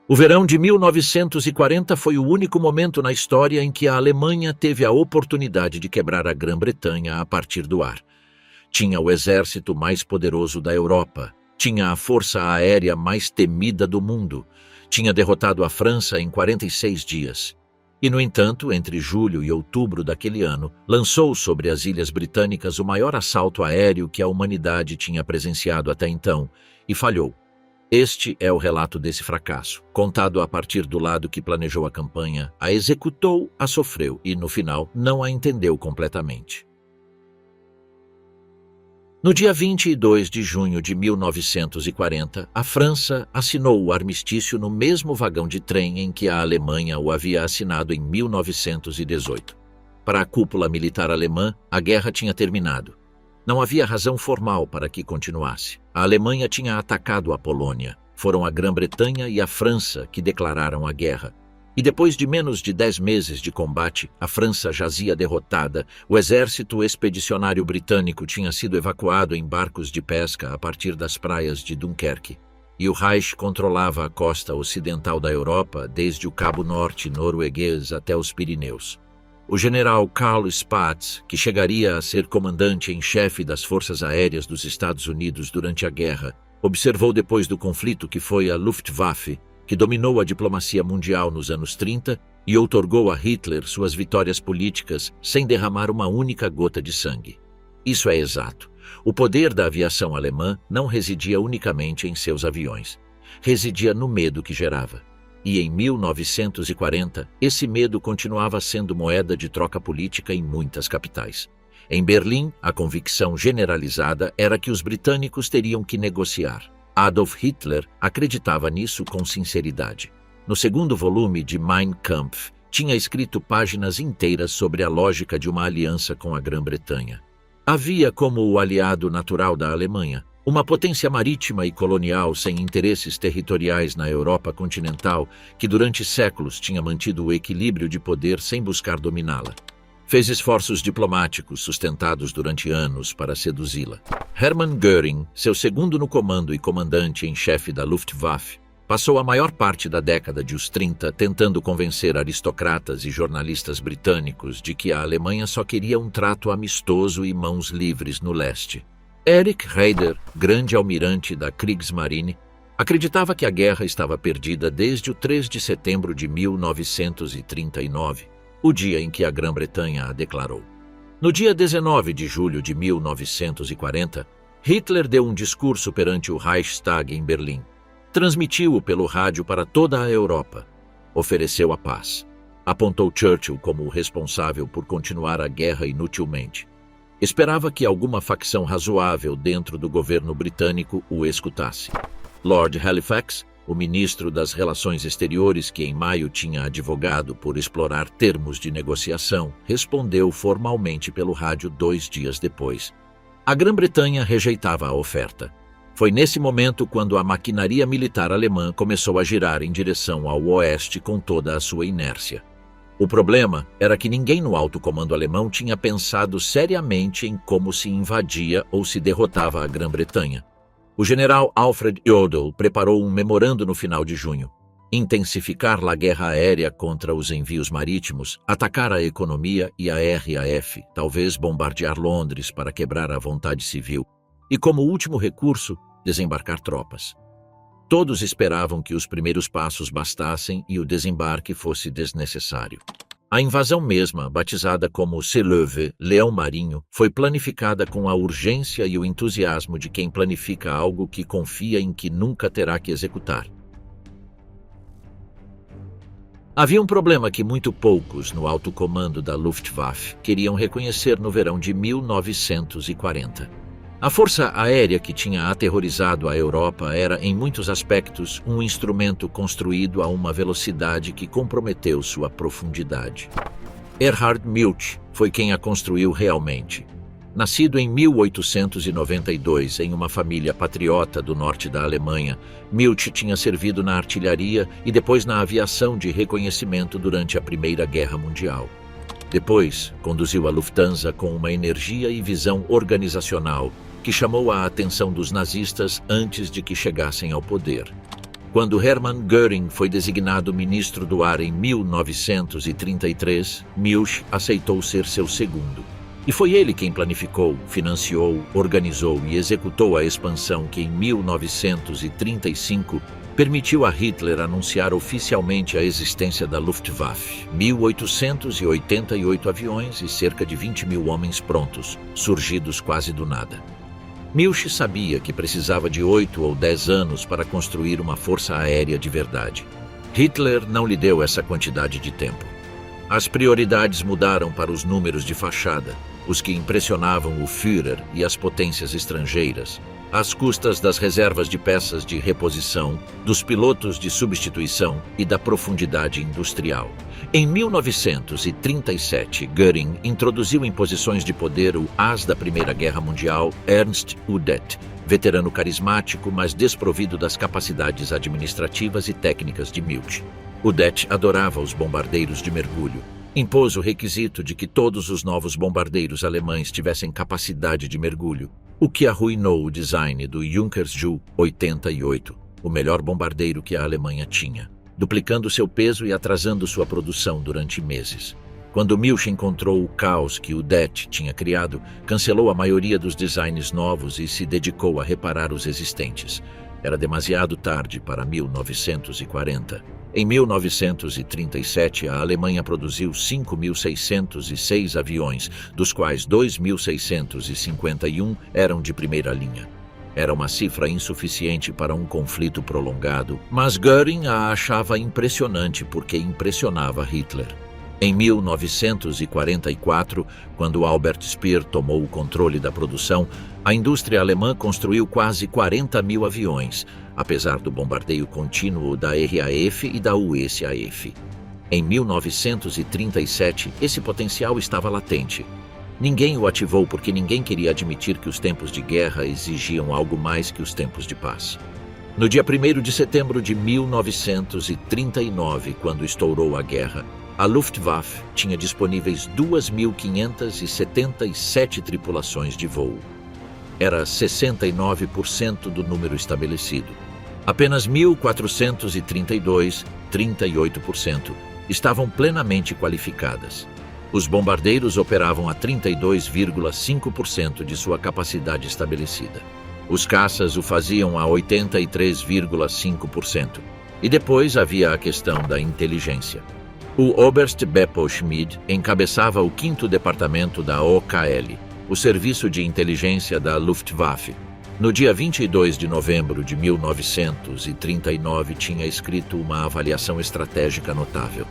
O verão de 1940 foi o único momento na história em que a Alemanha teve a oportunidade de quebrar a Grã-Bretanha a partir do ar. Tinha o exército mais poderoso da Europa, tinha a força aérea mais temida do mundo, tinha derrotado a França em 46 dias. E, no entanto, entre julho e outubro daquele ano, lançou sobre as Ilhas Britânicas o maior assalto aéreo que a humanidade tinha presenciado até então, e falhou. Este é o relato desse fracasso, contado a partir do lado que planejou a campanha, a executou, a sofreu e, no final, não a entendeu completamente. No dia 22 de junho de 1940, a França assinou o armistício no mesmo vagão de trem em que a Alemanha o havia assinado em 1918. Para a cúpula militar alemã, a guerra tinha terminado. Não havia razão formal para que continuasse. A Alemanha tinha atacado a Polônia. Foram a Grã-Bretanha e a França que declararam a guerra. E depois de menos de 10 meses de combate, a França jazia derrotada, o exército expedicionário britânico tinha sido evacuado em barcos de pesca a partir das praias de Dunkerque, e o Reich controlava a costa ocidental da Europa desde o Cabo Norte norueguês até os Pirineus. O general Karl Spaatz, que chegaria a ser comandante em chefe das forças aéreas dos Estados Unidos durante a guerra, observou depois do conflito que foi a Luftwaffe, que dominou a diplomacia mundial nos anos 30 e outorgou a Hitler suas vitórias políticas sem derramar uma única gota de sangue. Isso é exato. O poder da aviação alemã não residia unicamente em seus aviões. Residia no medo que gerava. E em 1940, esse medo continuava sendo moeda de troca política em muitas capitais. Em Berlim, a convicção generalizada era que os britânicos teriam que negociar. Adolf Hitler acreditava nisso com sinceridade. No segundo volume de Mein Kampf, tinha escrito páginas inteiras sobre a lógica de uma aliança com a Grã-Bretanha. Havia como o aliado natural da Alemanha uma potência marítima e colonial sem interesses territoriais na Europa continental que durante séculos tinha mantido o equilíbrio de poder sem buscar dominá-la. Fez esforços diplomáticos sustentados durante anos para seduzi-la. Hermann Göring, seu segundo no comando e comandante em chefe da Luftwaffe, passou a maior parte da década de os 30 tentando convencer aristocratas e jornalistas britânicos de que a Alemanha só queria um trato amistoso e mãos livres no leste. Erich Raeder, grande almirante da Kriegsmarine, acreditava que a guerra estava perdida desde o 3 de setembro de 1939, o dia em que a Grã-Bretanha a declarou. No dia 19 de julho de 1940, Hitler deu um discurso perante o Reichstag em Berlim. Transmitiu-o pelo rádio para toda a Europa. Ofereceu a paz. Apontou Churchill como o responsável por continuar a guerra inutilmente. Esperava que alguma facção razoável dentro do governo britânico o escutasse. Lord Halifax, o ministro das Relações Exteriores que em maio tinha advogado por explorar termos de negociação, respondeu formalmente pelo rádio 2 dias depois. A Grã-Bretanha rejeitava a oferta. Foi nesse momento quando a maquinaria militar alemã começou a girar em direção ao oeste com toda a sua inércia. O problema era que ninguém no alto comando alemão tinha pensado seriamente em como se invadia ou se derrotava a Grã-Bretanha. O general Alfred Jodl preparou um memorando no final de junho. Intensificar a guerra aérea contra os envios marítimos, atacar a economia e a RAF, talvez bombardear Londres para quebrar a vontade civil, e como último recurso, desembarcar tropas. Todos esperavam que os primeiros passos bastassem e o desembarque fosse desnecessário. A invasão mesma, batizada como Seelöwe, Leão Marinho, foi planificada com a urgência e o entusiasmo de quem planifica algo que confia em que nunca terá que executar. Havia um problema que muito poucos no alto comando da Luftwaffe queriam reconhecer no verão de 1940. A força aérea que tinha aterrorizado a Europa era, em muitos aspectos, um instrumento construído a uma velocidade que comprometeu sua profundidade. Erhard Milch foi quem a construiu realmente. Nascido em 1892 em uma família patriota do norte da Alemanha, Milch tinha servido na artilharia e depois na aviação de reconhecimento durante a Primeira Guerra Mundial. Depois, conduziu a Lufthansa com uma energia e visão organizacional que chamou a atenção dos nazistas antes de que chegassem ao poder. Quando Hermann Göring foi designado ministro do ar em 1933, Milch aceitou ser seu segundo. E foi ele quem planificou, financiou, organizou e executou a expansão que, em 1935, permitiu a Hitler anunciar oficialmente a existência da Luftwaffe. 1.888 aviões e cerca de 20 mil homens prontos, surgidos quase do nada. Milch sabia que precisava de 8 ou 10 anos para construir uma força aérea de verdade. Hitler não lhe deu essa quantidade de tempo. As prioridades mudaram para os números de fachada, os que impressionavam o Führer e as potências estrangeiras, às custas das reservas de peças de reposição, dos pilotos de substituição e da profundidade industrial. Em 1937, Göring introduziu em posições de poder o as da Primeira Guerra Mundial, Ernst Udet, veterano carismático, mas desprovido das capacidades administrativas e técnicas de Milch. Udet adorava os bombardeiros de mergulho. Impôs o requisito de que todos os novos bombardeiros alemães tivessem capacidade de mergulho, o que arruinou o design do Junkers Ju-88, o melhor bombardeiro que a Alemanha tinha, duplicando seu peso e atrasando sua produção durante meses. Quando Milch encontrou o caos que Udet tinha criado, cancelou a maioria dos designs novos e se dedicou a reparar os existentes. Era demasiado tarde para 1940. Em 1937, a Alemanha produziu 5.606 aviões, dos quais 2.651 eram de primeira linha. Era uma cifra insuficiente para um conflito prolongado, mas Göring a achava impressionante porque impressionava Hitler. Em 1944, quando Albert Speer tomou o controle da produção, a indústria alemã construiu quase 40 mil aviões, apesar do bombardeio contínuo da RAF e da USAF. Em 1937, esse potencial estava latente. Ninguém o ativou porque ninguém queria admitir que os tempos de guerra exigiam algo mais que os tempos de paz. No dia 1º de setembro de 1939, quando estourou a guerra, a Luftwaffe tinha disponíveis 2.577 tripulações de voo. Era 69% do número estabelecido. Apenas 1.432, 38%, estavam plenamente qualificadas. Os bombardeiros operavam a 32,5% de sua capacidade estabelecida. Os caças o faziam a 83,5%. E depois havia a questão da inteligência. O Oberst Beppo Schmid encabeçava o 5º departamento da OKL, o Serviço de Inteligência da Luftwaffe. No dia 22 de novembro de 1939, tinha escrito uma avaliação estratégica notável.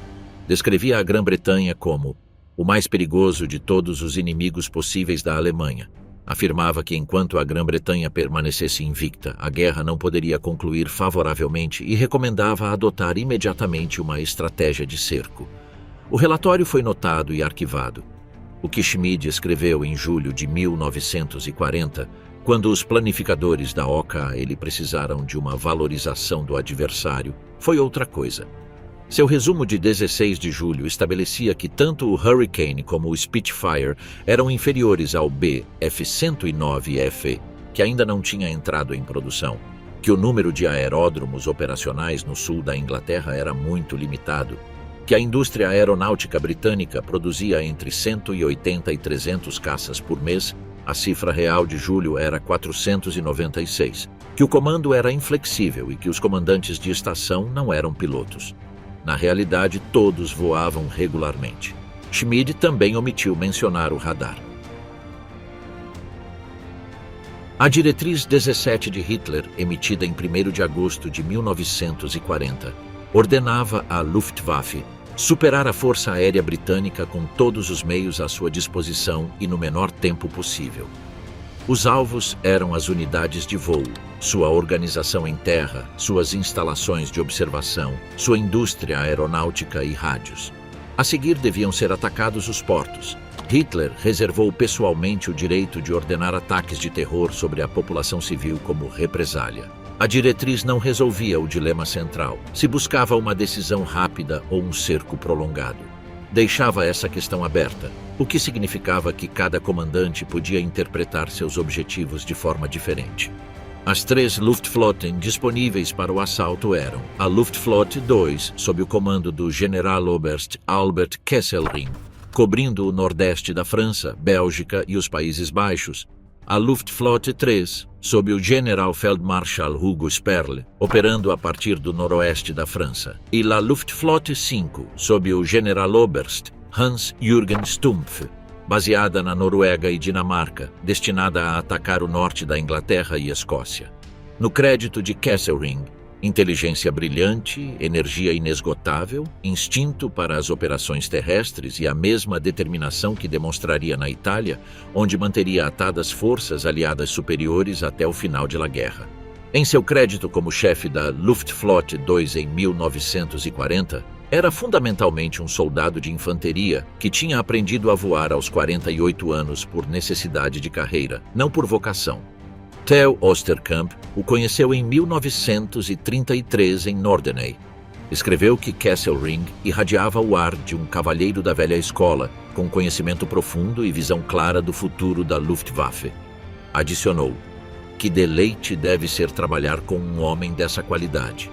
Descrevia a Grã-Bretanha como o mais perigoso de todos os inimigos possíveis da Alemanha. Afirmava que enquanto a Grã-Bretanha permanecesse invicta, a guerra não poderia concluir favoravelmente e recomendava adotar imediatamente uma estratégia de cerco. O relatório foi notado e arquivado. O que Schmid escreveu em julho de 1940, quando os planificadores da OKL precisaram de uma valorização do adversário, foi outra coisa. Seu resumo de 16 de julho estabelecia que tanto o Hurricane como o Spitfire eram inferiores ao Bf-109F, que ainda não tinha entrado em produção, que o número de aeródromos operacionais no sul da Inglaterra era muito limitado, que a indústria aeronáutica britânica produzia entre 180 e 300 caças por mês, a cifra real de julho era 496, que o comando era inflexível e que os comandantes de estação não eram pilotos. Na realidade, todos voavam regularmente. Schmid também omitiu mencionar o radar. A Diretriz 17 de Hitler, emitida em 1º de agosto de 1940, ordenava à Luftwaffe superar a Força Aérea Britânica com todos os meios à sua disposição e no menor tempo possível. Os alvos eram as unidades de voo, sua organização em terra, suas instalações de observação, sua indústria aeronáutica e rádios. A seguir deviam ser atacados os portos. Hitler reservou pessoalmente o direito de ordenar ataques de terror sobre a população civil como represália. A diretriz não resolvia o dilema central, se buscava uma decisão rápida ou um cerco prolongado. Deixava essa questão aberta, o que significava que cada comandante podia interpretar seus objetivos de forma diferente. As 3 Luftflotten disponíveis para o assalto eram a Luftflotte 2, sob o comando do Generaloberst Albert Kesselring, cobrindo o nordeste da França, Bélgica e os Países Baixos; a Luftflotte 3, sob o Generalfeldmarschall Hugo Sperle, operando a partir do noroeste da França; e a Luftflotte 5, sob o Generaloberst Hans-Jürgen Stumpf, baseada na Noruega e Dinamarca, destinada a atacar o norte da Inglaterra e Escócia. No crédito de Kesselring, inteligência brilhante, energia inesgotável, instinto para as operações terrestres e a mesma determinação que demonstraria na Itália, onde manteria atadas forças aliadas superiores até o final da guerra. Em seu crédito como chefe da Luftflotte 2 em 1940, era fundamentalmente um soldado de infantaria que tinha aprendido a voar aos 48 anos por necessidade de carreira, não por vocação. Theo Osterkamp o conheceu em 1933 em Norderney. Escreveu que Kesselring irradiava o ar de um cavalheiro da velha escola, com conhecimento profundo e visão clara do futuro da Luftwaffe. Adicionou: "Que deleite deve ser trabalhar com um homem dessa qualidade."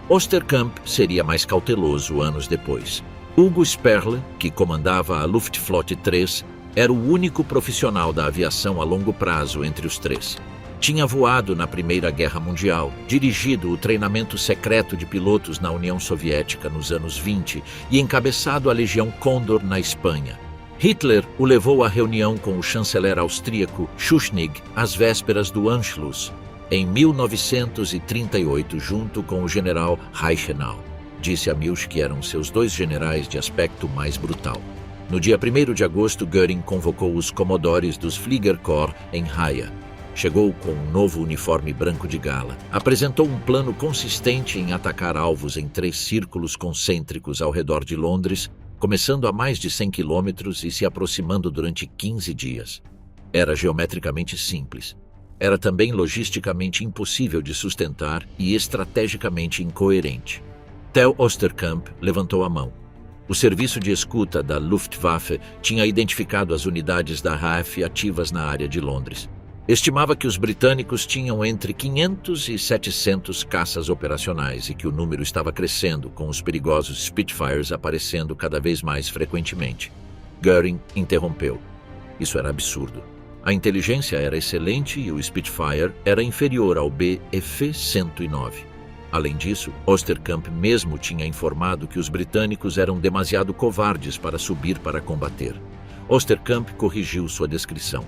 Osterkamp seria mais cauteloso anos depois. Hugo Sperle, que comandava a Luftflotte 3, era o único profissional da aviação a longo prazo entre os 3. Tinha voado na Primeira Guerra Mundial, dirigido o treinamento secreto de pilotos na União Soviética nos anos 20 e encabeçado a Legião Condor na Espanha. Hitler o levou à reunião com o chanceler austríaco Schuschnigg às vésperas do Anschluss, em 1938, junto com o general Reichenau. Disse a Milch que eram seus 2 generais de aspecto mais brutal. No dia 1º de agosto, Göring convocou os comodores dos Fliegerkorps em Haia. Chegou com um novo uniforme branco de gala. Apresentou um plano consistente em atacar alvos em 3 círculos concêntricos ao redor de Londres, começando a mais de 100 quilômetros e se aproximando durante 15 dias. Era geometricamente simples. Era também logisticamente impossível de sustentar e estrategicamente incoerente. Theo Osterkamp levantou a mão. O serviço de escuta da Luftwaffe tinha identificado as unidades da RAF ativas na área de Londres. Estimava que os britânicos tinham entre 500 e 700 caças operacionais e que o número estava crescendo, com os perigosos Spitfires aparecendo cada vez mais frequentemente. Göring interrompeu. Isso era absurdo. A inteligência era excelente e o Spitfire era inferior ao Bf-109. Além disso, Osterkamp mesmo tinha informado que os britânicos eram demasiado covardes para subir para combater. Osterkamp corrigiu sua descrição.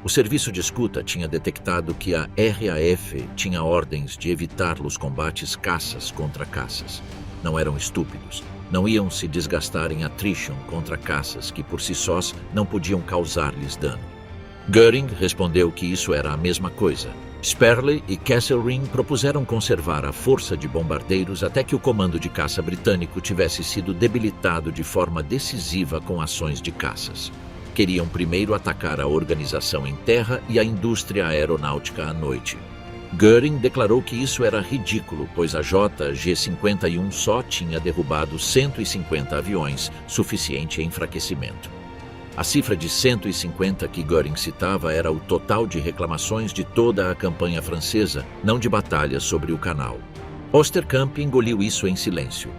O serviço de escuta tinha detectado que a RAF tinha ordens de evitar os combates caças contra caças. Não eram estúpidos. Não iam se desgastar em attrition contra caças que por si sós não podiam causar-lhes dano. Göring respondeu que isso era a mesma coisa. Sperle e Kesselring propuseram conservar a força de bombardeiros até que o comando de caça britânico tivesse sido debilitado de forma decisiva com ações de caças. Queriam primeiro atacar a organização em terra e a indústria aeronáutica à noite. Göring declarou que isso era ridículo, pois a JG-51 só tinha derrubado 150 aviões, suficiente enfraquecimento. A cifra de 150 que Göring citava era o total de reclamações de toda a campanha francesa, não de batalhas sobre o canal. Osterkamp engoliu isso em silêncio.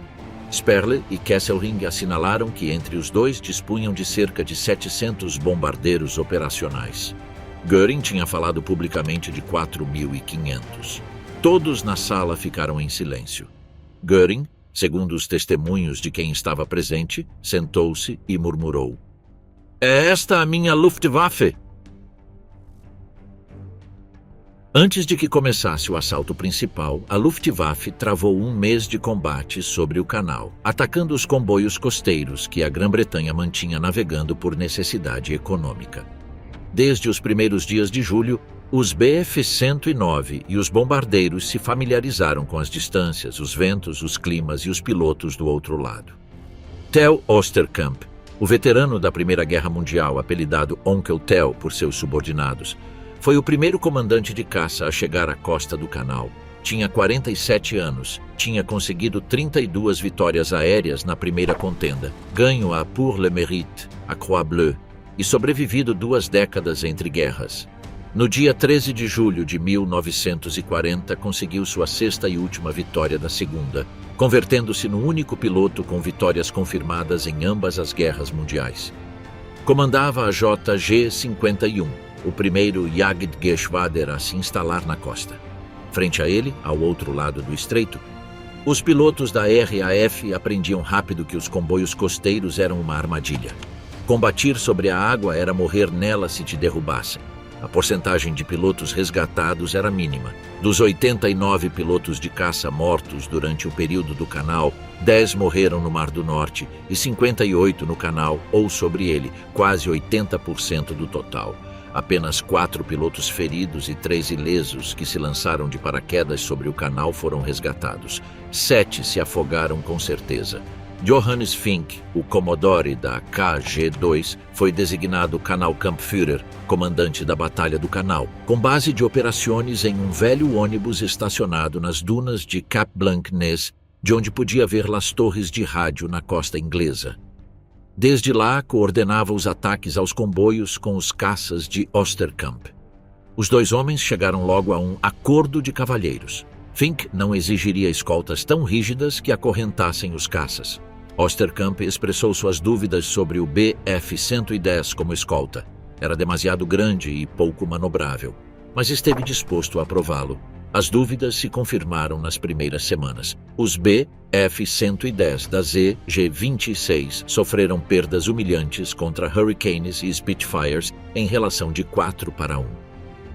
Sperle e Kesselring assinalaram que entre os 2 dispunham de cerca de 700 bombardeiros operacionais. Göring tinha falado publicamente de 4.500. Todos na sala ficaram em silêncio. Göring, segundo os testemunhos de quem estava presente, sentou-se e murmurou: "É esta a minha Luftwaffe?" Antes de que começasse o assalto principal, a Luftwaffe travou 1 mês de combate sobre o canal, atacando os comboios costeiros que a Grã-Bretanha mantinha navegando por necessidade econômica. Desde os primeiros dias de julho, os Bf-109 e os bombardeiros se familiarizaram com as distâncias, os ventos, os climas e os pilotos do outro lado. Theo Osterkamp, o veterano da Primeira Guerra Mundial, apelidado Onkel Theo por seus subordinados, foi o primeiro comandante de caça a chegar à costa do canal. Tinha 47 anos, tinha conseguido 32 vitórias aéreas na primeira contenda, ganho a Pour le Mérite, a Croix Bleue, e sobrevivido 2 décadas entre guerras. No dia 13 de julho de 1940, conseguiu sua sexta e última vitória da segunda, convertendo-se no único piloto com vitórias confirmadas em ambas as guerras mundiais. Comandava a JG-51, o primeiro Jagdgeschwader a se instalar na costa. Frente a ele, ao outro lado do estreito, os pilotos da RAF aprendiam rápido que os comboios costeiros eram uma armadilha. Combater sobre a água era morrer nela se te derrubassem. A porcentagem de pilotos resgatados era mínima. Dos 89 pilotos de caça mortos durante o período do canal, 10 morreram no Mar do Norte e 58 no canal ou sobre ele, quase 80% do total. Apenas 4 pilotos feridos e 3 ilesos que se lançaram de paraquedas sobre o canal foram resgatados. 7 se afogaram com certeza. Johannes Fink, o Commodore da KG-2, foi designado Kanalkampfführer, comandante da Batalha do Canal, com base de operações em um velho ônibus estacionado nas dunas de Cap Blanc-Nez, de onde podia ver as torres de rádio na costa inglesa. Desde lá, coordenava os ataques aos comboios com os caças de Osterkamp. Os 2 homens chegaram logo a um acordo de cavalheiros. Fink não exigiria escoltas tão rígidas que acorrentassem os caças. Osterkamp expressou suas dúvidas sobre o Bf-110 como escolta. Era demasiado grande e pouco manobrável, mas esteve disposto a aprová-lo. As dúvidas se confirmaram nas primeiras semanas. Os Bf-110 da ZG-26 sofreram perdas humilhantes contra Hurricanes e Spitfires em relação de 4-1.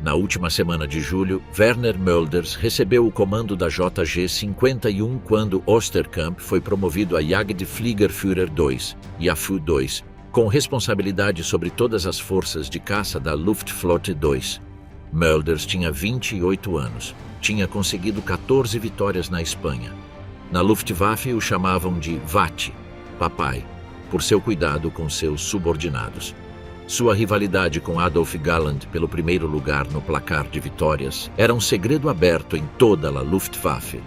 Na última semana de julho, Werner Mölders recebeu o comando da JG-51 quando Osterkamp foi promovido a Jagdfliegerführer II, JAFU-2, com responsabilidade sobre todas as forças de caça da Luftflotte 2. Mölders tinha 28 anos. Tinha conseguido 14 vitórias na Espanha. Na Luftwaffe o chamavam de Vati, papai, por seu cuidado com seus subordinados. Sua rivalidade com Adolf Galland pelo primeiro lugar no placar de vitórias era um segredo aberto em toda a Luftwaffe.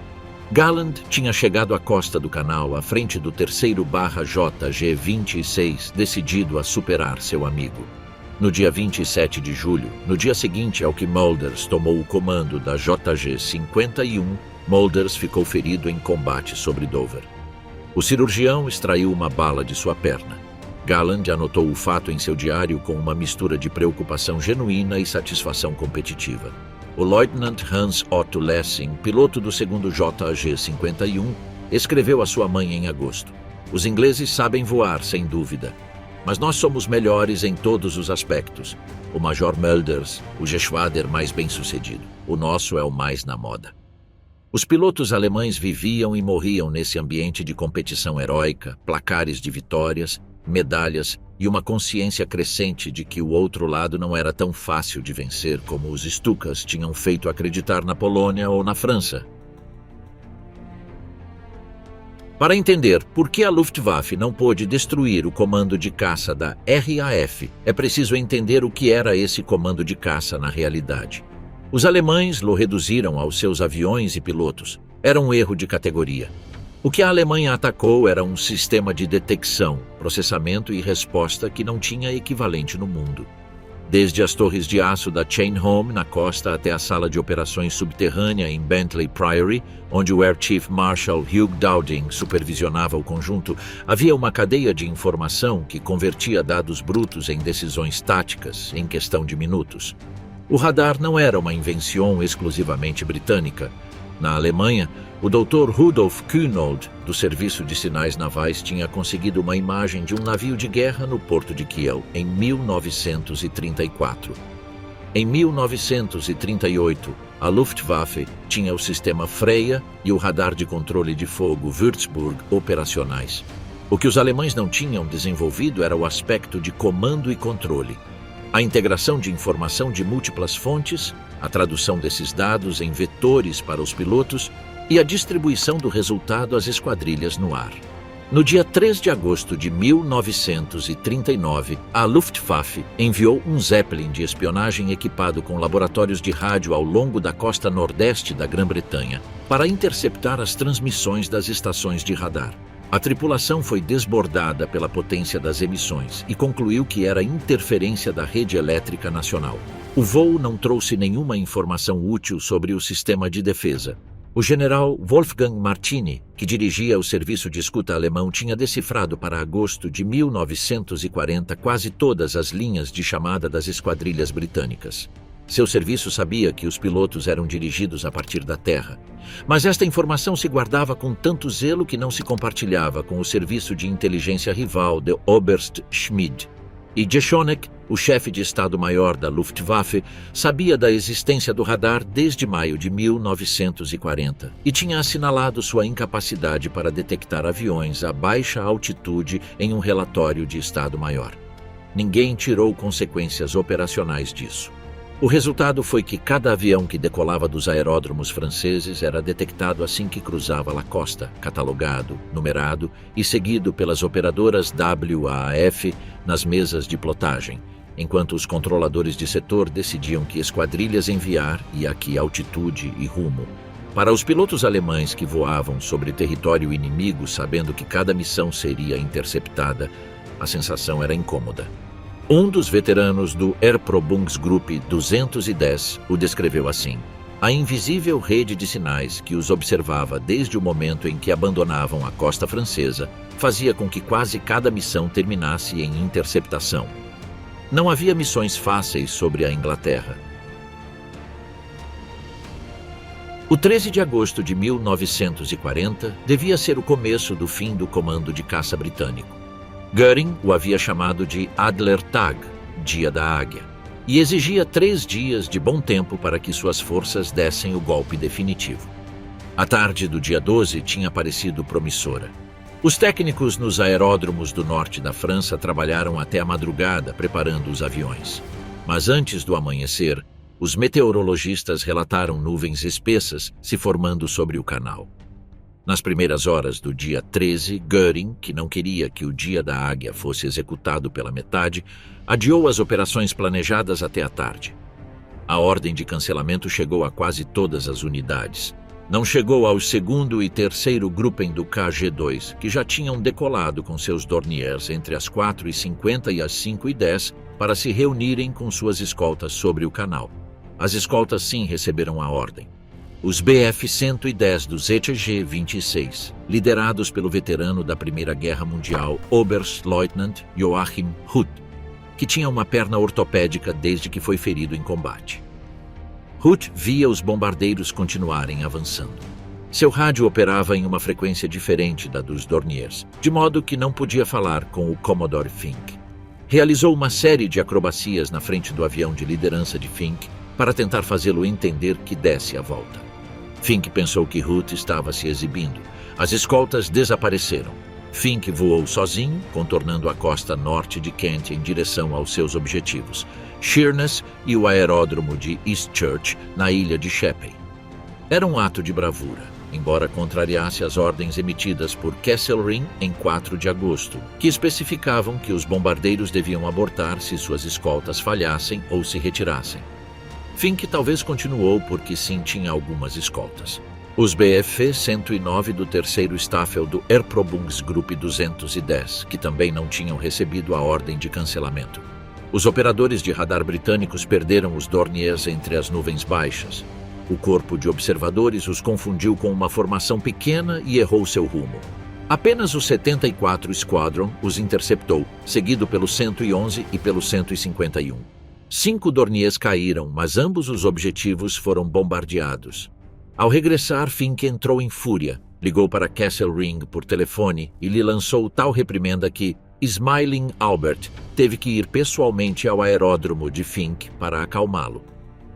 Galland tinha chegado à costa do canal à frente do 3º-JG-26, decidido a superar seu amigo. No dia 27 de julho, no dia seguinte ao que Mölders tomou o comando da JG-51, Mölders ficou ferido em combate sobre Dover. O cirurgião extraiu uma bala de sua perna. Galland anotou o fato em seu diário com uma mistura de preocupação genuína e satisfação competitiva. O Lieutenant Hans Otto Lessing, piloto do 2º JG-51, escreveu à sua mãe em agosto: "Os ingleses sabem voar, sem dúvida, mas nós somos melhores em todos os aspectos. O Major Mölders, o Geschwader mais bem-sucedido. O nosso é o mais na moda." Os pilotos alemães viviam e morriam nesse ambiente de competição heróica, placares de vitórias, medalhas e uma consciência crescente de que o outro lado não era tão fácil de vencer como os Stukas tinham feito acreditar na Polônia ou na França. Para entender por que a Luftwaffe não pôde destruir o comando de caça da RAF, é preciso entender o que era esse comando de caça na realidade. Os alemães o reduziram aos seus aviões e pilotos. Era um erro de categoria. O que a Alemanha atacou era um sistema de detecção, processamento e resposta que não tinha equivalente no mundo. Desde as torres de aço da Chain Home, na costa, até a sala de operações subterrânea em Bentley Priory, onde o Air Chief Marshal Hugh Dowding supervisionava o conjunto, havia uma cadeia de informação que convertia dados brutos em decisões táticas em questão de minutos. O radar não era uma invenção exclusivamente britânica. Na Alemanha, o Dr. Rudolf Kühnold, do Serviço de Sinais Navais, tinha conseguido uma imagem de um navio de guerra no porto de Kiel, em 1934. Em 1938, a Luftwaffe tinha o sistema Freya e o radar de controle de fogo Würzburg operacionais. O que os alemães não tinham desenvolvido era o aspecto de comando e controle. A integração de informação de múltiplas fontes, a tradução desses dados em vetores para os pilotos e a distribuição do resultado às esquadrilhas no ar. No dia 3 de agosto de 1939, a Luftwaffe enviou um Zeppelin de espionagem equipado com laboratórios de rádio ao longo da costa nordeste da Grã-Bretanha para interceptar as transmissões das estações de radar. A tripulação foi desbordada pela potência das emissões e concluiu que era interferência da rede elétrica nacional. O voo não trouxe nenhuma informação útil sobre o sistema de defesa. O general Wolfgang Martini, que dirigia o serviço de escuta alemão, tinha decifrado para agosto de 1940 quase todas as linhas de chamada das esquadrilhas britânicas. Seu serviço sabia que os pilotos eram dirigidos a partir da terra, mas esta informação se guardava com tanto zelo que não se compartilhava com o serviço de inteligência rival de Oberst Schmid. E Jeschonek, o chefe de Estado-Maior da Luftwaffe, sabia da existência do radar desde maio de 1940 e tinha assinalado sua incapacidade para detectar aviões a baixa altitude em um relatório de Estado-Maior. Ninguém tirou consequências operacionais disso. O resultado foi que cada avião que decolava dos aeródromos franceses era detectado assim que cruzava a costa, catalogado, numerado e seguido pelas operadoras WAAF nas mesas de plotagem, enquanto os controladores de setor decidiam que esquadrilhas enviar e a que altitude e rumo. Para os pilotos alemães que voavam sobre território inimigo sabendo que cada missão seria interceptada, a sensação era incômoda. Um dos veteranos do Erprobungsgruppe 210 o descreveu assim: a invisível rede de sinais que os observava desde o momento em que abandonavam a costa francesa fazia com que quase cada missão terminasse em interceptação. Não havia missões fáceis sobre a Inglaterra. O 13 de agosto de 1940 devia ser o começo do fim do comando de caça britânico. Göring o havia chamado de Adlertag, Dia da Águia, e exigia 3 dias de bom tempo para que suas forças dessem o golpe definitivo. A tarde do dia 12 tinha parecido promissora. Os técnicos nos aeródromos do norte da França trabalharam até a madrugada preparando os aviões. Mas antes do amanhecer, os meteorologistas relataram nuvens espessas se formando sobre o canal. Nas primeiras horas do dia 13, Göring, que não queria que o Dia da Águia fosse executado pela metade, adiou as operações planejadas até a tarde. A ordem de cancelamento chegou a quase todas as unidades. Não chegou aos 2º e 3º Gruppen do KG-2, que já tinham decolado com seus Dorniers entre as 4h50 e as 5h10 para se reunirem com suas escoltas sobre o canal. As escoltas sim receberam a ordem. Os Bf-110 do ZTG-26, liderados pelo veterano da Primeira Guerra Mundial Oberstleutnant Joachim Huth, que tinha uma perna ortopédica desde que foi ferido em combate. Huth via os bombardeiros continuarem avançando. Seu rádio operava em uma frequência diferente da dos Dorniers, de modo que não podia falar com o Commodore Fink. Realizou uma série de acrobacias na frente do avião de liderança de Fink para tentar fazê-lo entender que desse a volta. Fink pensou que Huth estava se exibindo. As escoltas desapareceram. Fink voou sozinho, contornando a costa norte de Kent em direção aos seus objetivos, Sheerness e o aeródromo de Eastchurch, na ilha de Sheppey. Era um ato de bravura, embora contrariasse as ordens emitidas por Kesselring em 4 de agosto, que especificavam que os bombardeiros deviam abortar se suas escoltas falhassem ou se retirassem. Fink talvez continuou porque sim tinha algumas escoltas. Os Bf-109 do 3º Staffel do Erprobungsgruppe 210, que também não tinham recebido a ordem de cancelamento. Os operadores de radar britânicos perderam os Dorniers entre as nuvens baixas. O corpo de observadores os confundiu com uma formação pequena e errou seu rumo. Apenas o 74 Squadron os interceptou, seguido pelo 111 e pelo 151. 5 Dorniers caíram, mas ambos os objetivos foram bombardeados. Ao regressar, Fink entrou em fúria, ligou para Kesselring por telefone e lhe lançou tal reprimenda que Smiling Albert teve que ir pessoalmente ao aeródromo de Fink para acalmá-lo.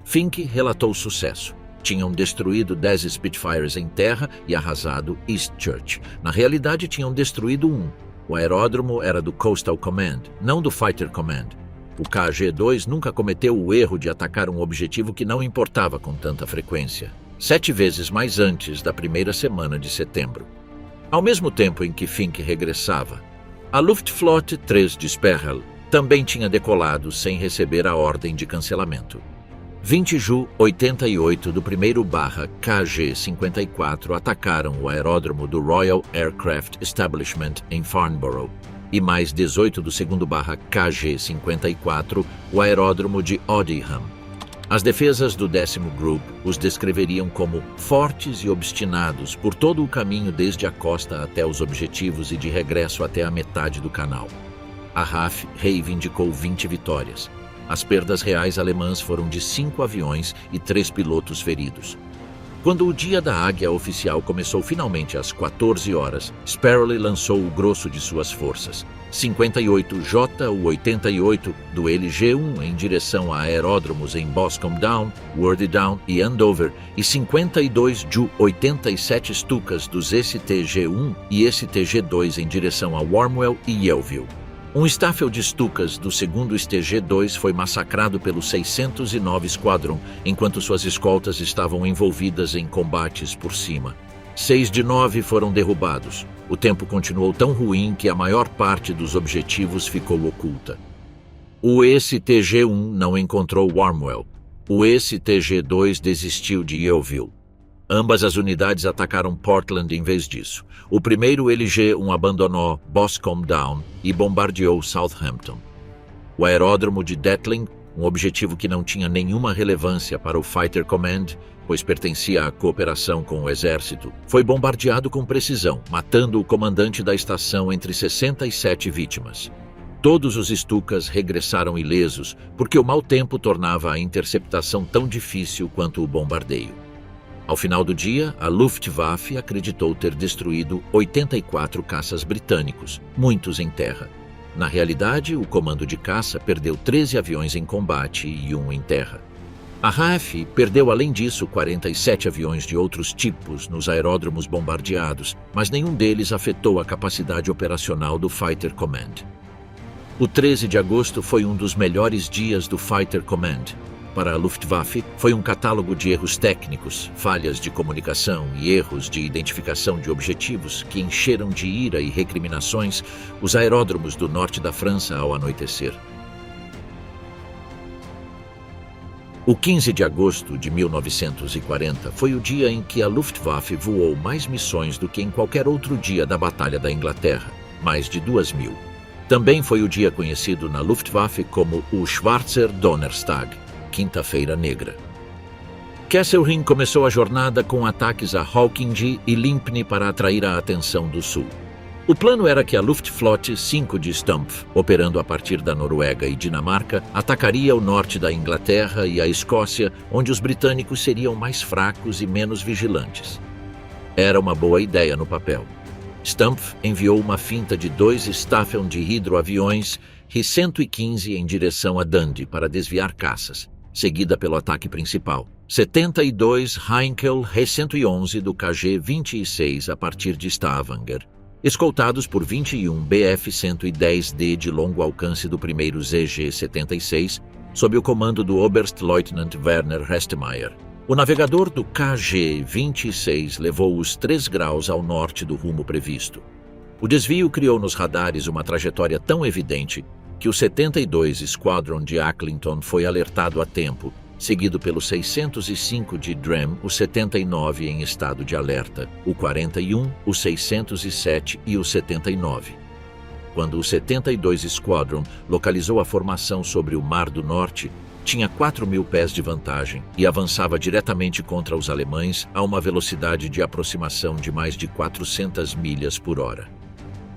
Fink relatou sucesso. Tinham destruído 10 Spitfires em terra e arrasado Eastchurch. Na realidade, tinham destruído 1. O aeródromo era do Coastal Command, não do Fighter Command. O KG-2 nunca cometeu o erro de atacar um objetivo que não importava com tanta frequência, 7 vezes mais antes da primeira semana de setembro. Ao mesmo tempo em que Fink regressava, a Luftflotte 3 de Sperrel também tinha decolado sem receber a ordem de cancelamento. 20 Ju 88 do 1º/KG-54 atacaram o aeródromo do Royal Aircraft Establishment em Farnborough e mais 18 do 2º/KG-54 o aeródromo de Odiham. As defesas do 10º Group os descreveriam como fortes e obstinados por todo o caminho desde a costa até os objetivos e de regresso até a metade do canal. A RAF reivindicou 20 vitórias. As perdas reais alemãs foram de 5 aviões e 3 pilotos feridos. Quando o dia da águia oficial começou finalmente às 14 horas, Sparrowley lançou o grosso de suas forças. 58 J-88 do LG-1 em direção a aeródromos em Boscombe Down, Worthy Down e Andover e 52 Ju-87 Stukas dos STG-1 e STG-2 em direção a Warmwell e Yeovil. Um Staffel de Stukas do 2º STG-2 foi massacrado pelo 609 Squadron, enquanto suas escoltas estavam envolvidas em combates por cima. 6 de 9 foram derrubados. O tempo continuou tão ruim que a maior parte dos objetivos ficou oculta. O STG-1 não encontrou Warmwell. O STG-2 desistiu de Yeovil. Ambas as unidades atacaram Portland em vez disso. O primeiro LG-1 abandonou Boscombe Down e bombardeou Southampton. O aeródromo de Detling, um objetivo que não tinha nenhuma relevância para o Fighter Command, pois pertencia à cooperação com o exército, foi bombardeado com precisão, matando o comandante da estação entre 67 vítimas. Todos os Stukas regressaram ilesos, porque o mau tempo tornava a interceptação tão difícil quanto o bombardeio. Ao final do dia, a Luftwaffe acreditou ter destruído 84 caças britânicos, muitos em terra. Na realidade, o comando de caça perdeu 13 aviões em combate e 1 em terra. A RAF perdeu, além disso, 47 aviões de outros tipos nos aeródromos bombardeados, mas nenhum deles afetou a capacidade operacional do Fighter Command. O 13 de agosto foi um dos melhores dias do Fighter Command. Para a Luftwaffe, foi um catálogo de erros técnicos, falhas de comunicação e erros de identificação de objetivos que encheram de ira e recriminações os aeródromos do norte da França ao anoitecer. O 15 de agosto de 1940 foi o dia em que a Luftwaffe voou mais missões do que em qualquer outro dia da Batalha da Inglaterra, mais de 2.000. Também foi o dia conhecido na Luftwaffe como o Schwarzer Donnerstag, Quinta-feira Negra. Kesselring começou a jornada com ataques a Hawkinge e Lympne para atrair a atenção do Sul. O plano era que a Luftflotte 5 de Stumpf, operando a partir da Noruega e Dinamarca, atacaria o norte da Inglaterra e a Escócia, onde os britânicos seriam mais fracos e menos vigilantes. Era uma boa ideia no papel. Stumpf enviou uma finta de 2 Staffel de hidroaviões RI-115 em direção a Dundee para desviar caças, seguida pelo ataque principal. 72 Heinkel RI-111 do KG-26 a partir de Stavanger, escoltados por 21 Bf-110D de longo alcance do primeiro ZG-76, sob o comando do Oberstleutnant Werner Hestemeyer. O navegador do KG-26 levou os 3 graus ao norte do rumo previsto. O desvio criou nos radares uma trajetória tão evidente que o 72 Squadron de Acklington foi alertado a tempo, seguido pelo 605 de Drem, o 79 em estado de alerta, o 41, o 607 e o 79. Quando o 72 Squadron localizou a formação sobre o Mar do Norte, tinha 4.000 pés de vantagem e avançava diretamente contra os alemães a uma velocidade de aproximação de mais de 400 milhas por hora.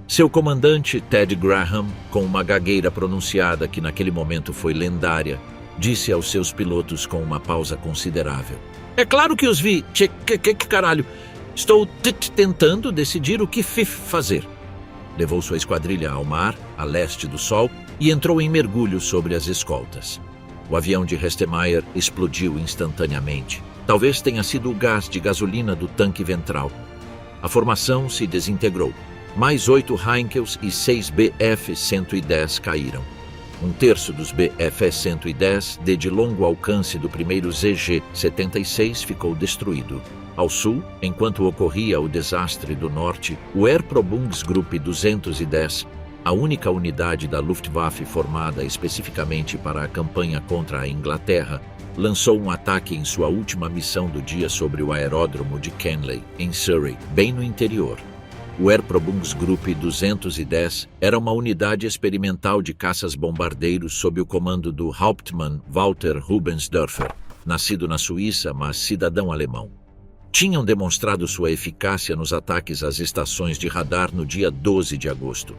Seu comandante, Ted Graham, com uma gagueira pronunciada que naquele momento foi lendária, disse aos seus pilotos com uma pausa considerável: "É claro que os vi. Que caralho. Estou tentando decidir o que fazer." Levou sua esquadrilha ao mar, a leste do Sol, e entrou em mergulho sobre as escoltas. O avião de Hestemeyer explodiu instantaneamente. Talvez tenha sido o gás de gasolina do tanque ventral. A formação se desintegrou. Mais 8 Heinkels e 6 Bf-110 caíram. 1/3 dos Bf-110 de longo alcance do primeiro ZG-76 ficou destruído. Ao sul, enquanto ocorria o desastre do norte, o Airprobungsgruppe 210, a única unidade da Luftwaffe formada especificamente para a campanha contra a Inglaterra, lançou um ataque em sua última missão do dia sobre o aeródromo de Kenley, em Surrey, bem no interior. O Erprobungsgruppe 210 era uma unidade experimental de caças-bombardeiros sob o comando do Hauptmann Walter Rubensdörfer, nascido na Suíça, mas cidadão alemão. Tinham demonstrado sua eficácia nos ataques às estações de radar no dia 12 de agosto.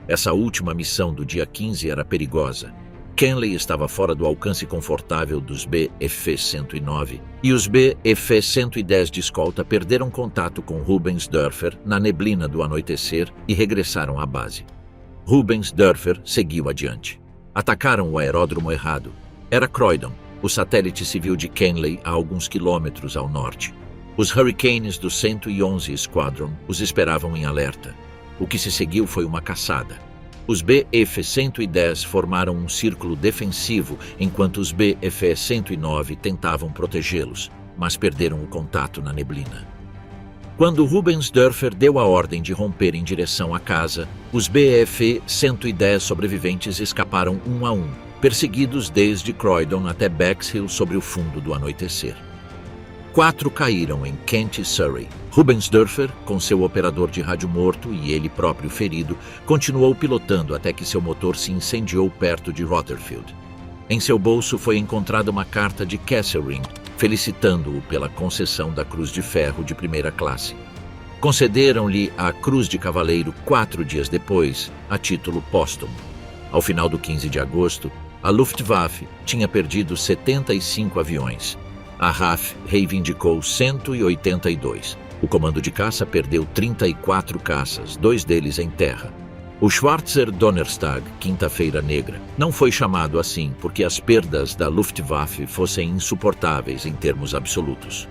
Essa última missão do dia 15 era perigosa. Kenley estava fora do alcance confortável dos Bf-109 e os Bf-110 de escolta perderam contato com Rubensdörfer na neblina do anoitecer e regressaram à base. Rubensdörfer seguiu adiante. Atacaram o aeródromo errado. Era Croydon, o satélite civil de Kenley, a alguns quilômetros ao norte. Os Hurricanes do 111 Squadron os esperavam em alerta. O que se seguiu foi uma caçada. Os Bf-110 formaram um círculo defensivo enquanto os Bf-109 tentavam protegê-los, mas perderam o contato na neblina. Quando Rubensdörfer deu a ordem de romper em direção à casa, os Bf-110 sobreviventes escaparam um a um, perseguidos desde Croydon até Bexhill sobre o fundo do anoitecer. 4 caíram em Kent e Surrey. Rubensdörfer, com seu operador de rádio morto e ele próprio ferido, continuou pilotando até que seu motor se incendiou perto de Rotherfield. Em seu bolso foi encontrada uma carta de Kesselring, felicitando-o pela concessão da Cruz de Ferro de primeira classe. Concederam-lhe a Cruz de Cavaleiro 4 dias depois, a título póstumo. Ao final do 15 de agosto, a Luftwaffe tinha perdido 75 aviões. A RAF reivindicou 182. O comando de caça perdeu 34 caças, 2 deles em terra. O Schwarzer Donnerstag, Quinta-feira Negra, não foi chamado assim porque as perdas da Luftwaffe fossem insuportáveis em termos absolutos.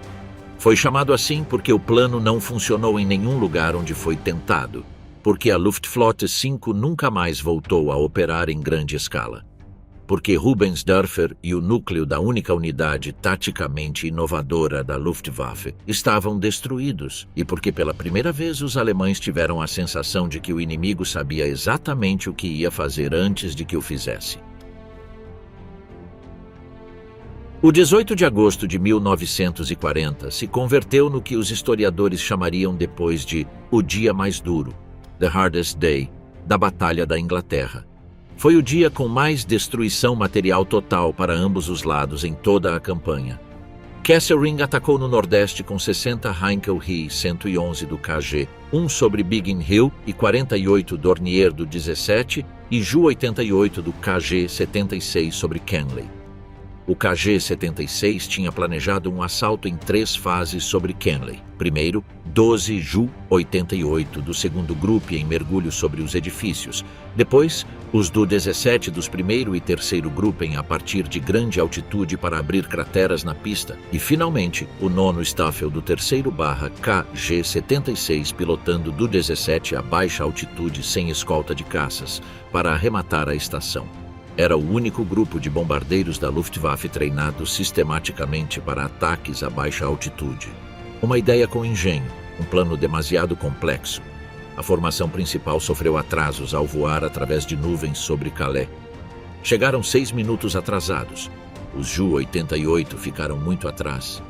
Foi chamado assim porque o plano não funcionou em nenhum lugar onde foi tentado, porque a Luftflotte 5 nunca mais voltou a operar em grande escala. Porque Rubensdörfer e o núcleo da única unidade taticamente inovadora da Luftwaffe estavam destruídos e porque pela primeira vez os alemães tiveram a sensação de que o inimigo sabia exatamente o que ia fazer antes de que o fizesse. O 18 de agosto de 1940 se converteu no que os historiadores chamariam depois de o dia mais duro, The Hardest Day, da Batalha da Inglaterra. Foi o dia com mais destruição material total para ambos os lados em toda a campanha. Kesselring atacou no Nordeste com 60 Heinkel He 111 do KG, 1 sobre Biggin Hill e 48 Dornier do 17 e Ju 88 do KG 76 sobre Kenley. O KG-76 tinha planejado um assalto em 3 fases sobre Kenley. Primeiro, 12 Ju-88 do segundo grupo em mergulho sobre os edifícios. Depois, os do 17 dos primeiro e terceiro grupem a partir de grande altitude para abrir crateras na pista. E, finalmente, o 9º Staffel do terceiro KG-76 pilotando do 17 a baixa altitude sem escolta de caças para arrematar a estação. Era o único grupo de bombardeiros da Luftwaffe treinado sistematicamente para ataques a baixa altitude. Uma ideia com engenho, um plano demasiado complexo. A formação principal sofreu atrasos ao voar através de nuvens sobre Calais. Chegaram 6 minutos atrasados. Os Ju-88 ficaram muito atrás.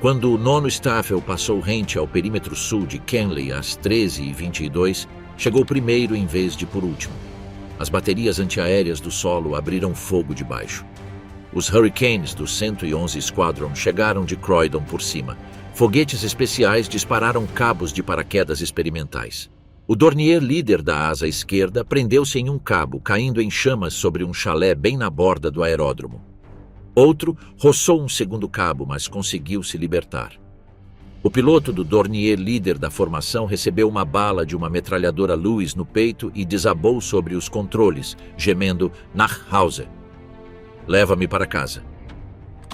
Quando o 9º Staffel passou rente ao perímetro sul de Kenley às 13h22, chegou primeiro em vez de por último. As baterias antiaéreas do solo abriram fogo de baixo. Os Hurricanes do 111 Squadron chegaram de Croydon por cima. Foguetes especiais dispararam cabos de paraquedas experimentais. O Dornier, líder da asa esquerda, prendeu-se em um cabo, caindo em chamas sobre um chalé bem na borda do aeródromo. Outro roçou um segundo cabo, mas conseguiu se libertar. O piloto do Dornier, líder da formação, recebeu uma bala de uma metralhadora Lewis no peito e desabou sobre os controles, gemendo "Nach Hause". "Leva-me para casa".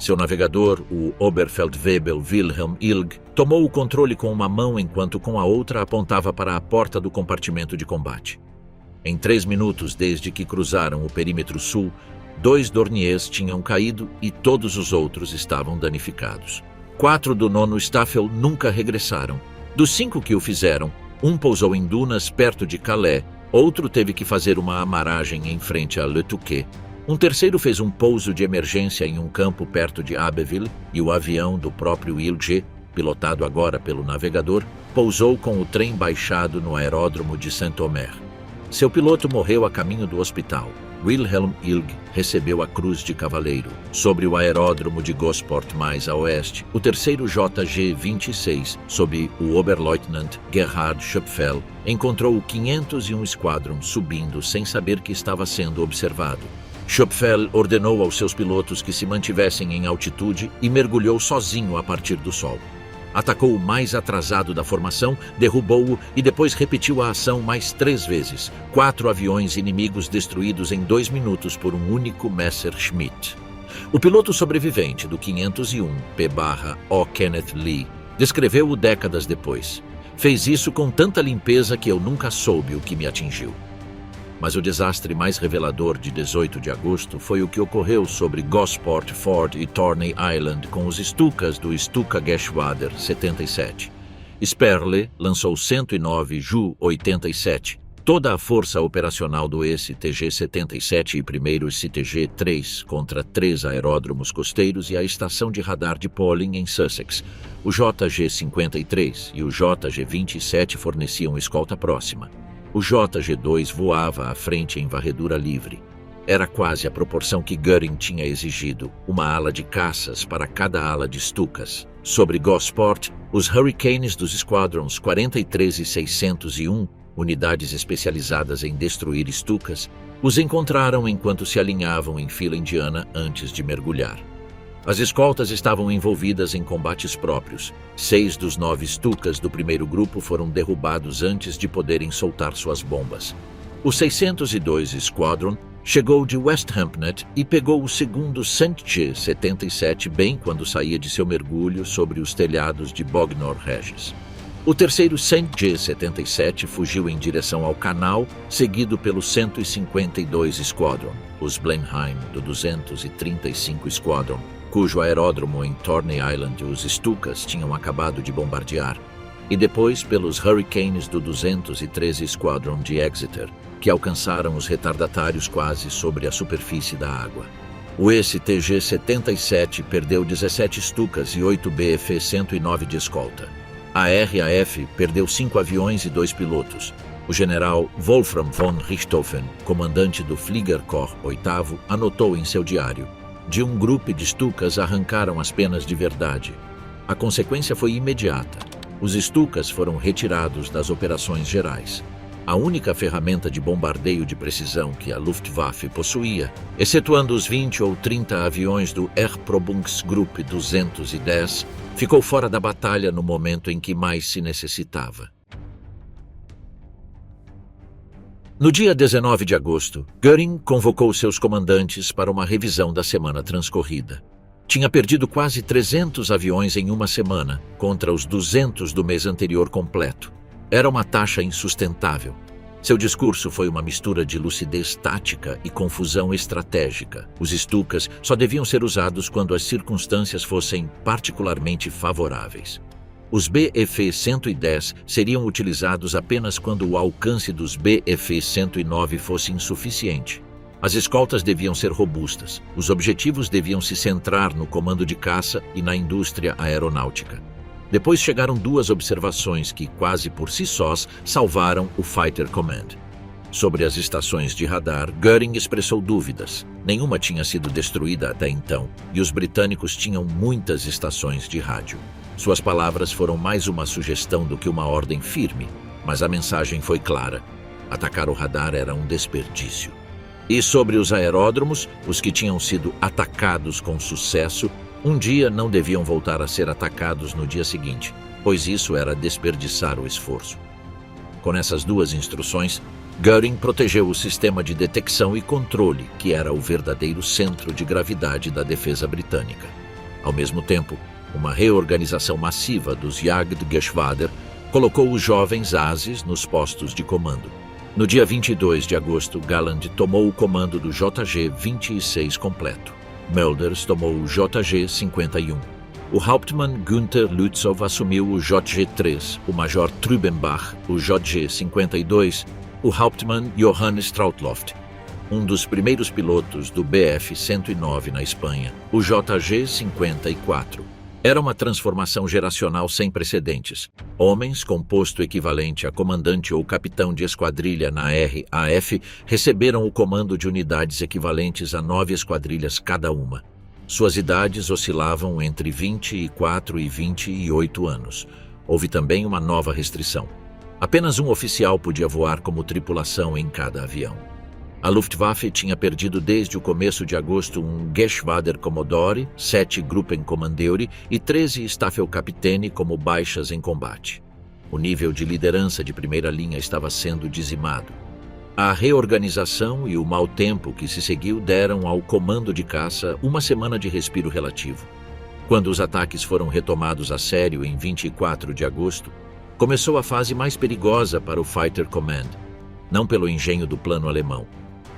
Seu navegador, o Oberfeldwebel Wilhelm Ilg, tomou o controle com uma mão enquanto com a outra apontava para a porta do compartimento de combate. Em 3 minutos desde que cruzaram o perímetro sul, 2 Dorniers tinham caído e todos os outros estavam danificados. 4 do 9º Staffel nunca regressaram. Dos 5 que o fizeram, um pousou em dunas perto de Calais Outro teve que fazer uma amarragem em frente a Le Touquet. Um terceiro fez um pouso de emergência em um campo perto de Abbeville e o avião do próprio Ilge, pilotado agora pelo navegador, pousou com o trem baixado no aeródromo de Saint-Omer. Seu piloto morreu a caminho do hospital. Wilhelm Ilg recebeu a Cruz de Cavaleiro. Sobre o aeródromo de Gosport mais a oeste, o terceiro JG-26, sob o Oberleutnant Gerhard Schöpfel, encontrou o 501 Squadron subindo sem saber que estava sendo observado. Schöpfel ordenou aos seus pilotos que se mantivessem em altitude e mergulhou sozinho a partir do sol. Atacou o mais atrasado da formação, derrubou-o e depois repetiu a ação mais 3 vezes. 4 aviões inimigos destruídos em 2 minutos por um único Messerschmitt. O piloto sobrevivente do 501 P/O Kenneth Lee descreveu-o décadas depois. Fez isso com tanta limpeza que eu nunca soube o que me atingiu. Mas o desastre mais revelador de 18 de agosto foi o que ocorreu sobre Gosport, Ford e Torney Island com os Stukas do Stuka-Geschwader 77. Sperle lançou 109 Ju-87. Toda a força operacional do STG-77 e primeiro CTG-3 contra 3 aeródromos costeiros e a estação de radar de Pawling em Sussex. O JG-53 e o JG-27 forneciam escolta próxima. O JG-2 voava à frente em varredura livre. Era quase a proporção que Göring tinha exigido, uma ala de caças para cada ala de Stukas. Sobre Gosport, os Hurricanes dos Squadrons 43 e 601, unidades especializadas em destruir Stukas, os encontraram enquanto se alinhavam em fila indiana antes de mergulhar. As escoltas estavam envolvidas em combates próprios. 6 dos 9 Stukas do primeiro grupo foram derrubados antes de poderem soltar suas bombas. O 602 Squadron chegou de West Hampnet e pegou o segundo St.G. 77 bem quando saía de seu mergulho sobre os telhados de Bognor Regis. O terceiro St.G. 77 fugiu em direção ao canal, seguido pelo 152 Squadron, os Blenheim do 235 Squadron, cujo aeródromo em Torney Island os Stukas tinham acabado de bombardear, e depois pelos Hurricanes do 213 Squadron de Exeter, que alcançaram os retardatários quase sobre a superfície da água. O STG-77 perdeu 17 Stukas e 8 BF-109 de escolta. A RAF perdeu 5 aviões e 2 pilotos. O general Wolfram von Richthofen, comandante do Fliegerkorps 8º, anotou em seu diário: de um grupo de Stukas arrancaram as penas de verdade. A consequência foi imediata. Os Stukas foram retirados das operações gerais. A única ferramenta de bombardeio de precisão que a Luftwaffe possuía, excetuando os 20 ou 30 aviões do Erprobungsgruppe 210, ficou fora da batalha no momento em que mais se necessitava. No dia 19 de agosto, Göring convocou seus comandantes para uma revisão da semana transcorrida. Tinha perdido quase 300 aviões em uma semana, contra os 200 do mês anterior completo. Era uma taxa insustentável. Seu discurso foi uma mistura de lucidez tática e confusão estratégica. Os Stukas só deviam ser usados quando as circunstâncias fossem particularmente favoráveis. Os BF-110 seriam utilizados apenas quando o alcance dos BF-109 fosse insuficiente. As escoltas deviam ser robustas. Os objetivos deviam se centrar no comando de caça e na indústria aeronáutica. Depois chegaram 2 observações que, quase por si sós, salvaram o Fighter Command. Sobre as estações de radar, Göring expressou dúvidas. Nenhuma tinha sido destruída até então, e os britânicos tinham muitas estações de rádio. Suas palavras foram mais uma sugestão do que uma ordem firme, mas a mensagem foi clara. Atacar o radar era um desperdício. E sobre os aeródromos, os que tinham sido atacados com sucesso, um dia não deviam voltar a ser atacados no dia seguinte, pois isso era desperdiçar o esforço. Com essas 2 instruções, Göring protegeu o sistema de detecção e controle, que era o verdadeiro centro de gravidade da defesa britânica. Ao mesmo tempo, uma reorganização massiva dos Jagdgeschwader colocou os jovens ases nos postos de comando. No dia 22 de agosto, Galland tomou o comando do JG-26 completo. Mulders tomou o JG-51. O Hauptmann Günther Lützow assumiu o JG-3, o Major Trübenbach o JG-52 o Hauptmann Johannes Strautloft, um dos primeiros pilotos do Bf-109 na Espanha, o JG-54. Era uma transformação geracional sem precedentes. Homens com posto equivalente a comandante ou capitão de esquadrilha na RAF receberam o comando de unidades equivalentes a 9 esquadrilhas cada uma. Suas idades oscilavam entre 24 e 28 anos. Houve também uma nova restrição. Apenas um oficial podia voar como tripulação em cada avião. A Luftwaffe tinha perdido desde o começo de agosto um Geschwader Commodore, 7 Gruppenkommandeure e 13 Staffelkapitän como baixas em combate. O nível de liderança de primeira linha estava sendo dizimado. A reorganização e o mau tempo que se seguiu deram ao comando de caça uma semana de respiro relativo. Quando os ataques foram retomados a sério em 24 de agosto, começou a fase mais perigosa para o Fighter Command, não pelo engenho do plano alemão,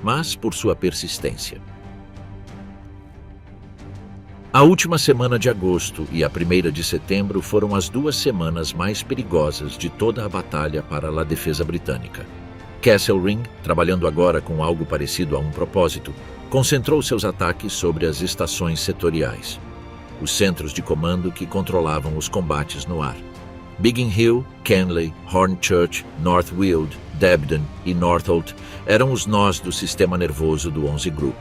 mas por sua persistência. A última semana de agosto e a primeira de setembro foram as 2 semanas mais perigosas de toda a batalha para a defesa britânica. Kesselring, trabalhando agora com algo parecido a um propósito, concentrou seus ataques sobre as estações setoriais, os centros de comando que controlavam os combates no ar. Biggin Hill, Kenley, Hornchurch, North Weald, Debden e Northolt eram os nós do sistema nervoso do 11 Group.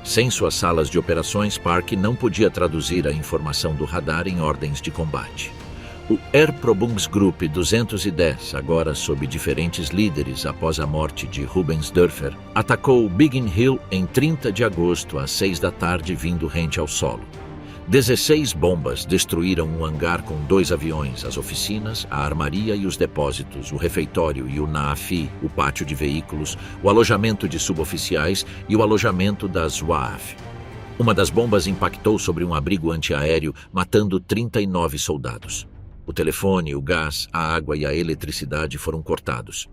Sem suas salas de operações, Park não podia traduzir a informação do radar em ordens de combate. O Erprobungsgruppe 210, agora sob diferentes líderes após a morte de Rubens Dörfer, atacou Biggin Hill em 30 de agosto às 6 da tarde, vindo rente ao solo. 16 bombas destruíram um hangar com 2 aviões, as oficinas, a armaria e os depósitos, o refeitório e o NAAFI, o pátio de veículos, o alojamento de suboficiais e o alojamento das WAAF. Uma das bombas impactou sobre um abrigo antiaéreo, matando 39 soldados. O telefone, o gás, a água e a eletricidade foram cortados.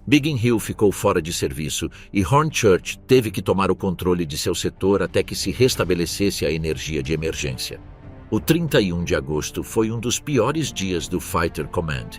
Biggin Hill ficou fora de serviço e Hornchurch teve que tomar o controle de seu setor até que se restabelecesse a energia de emergência. O 31 de agosto foi um dos piores dias do Fighter Command.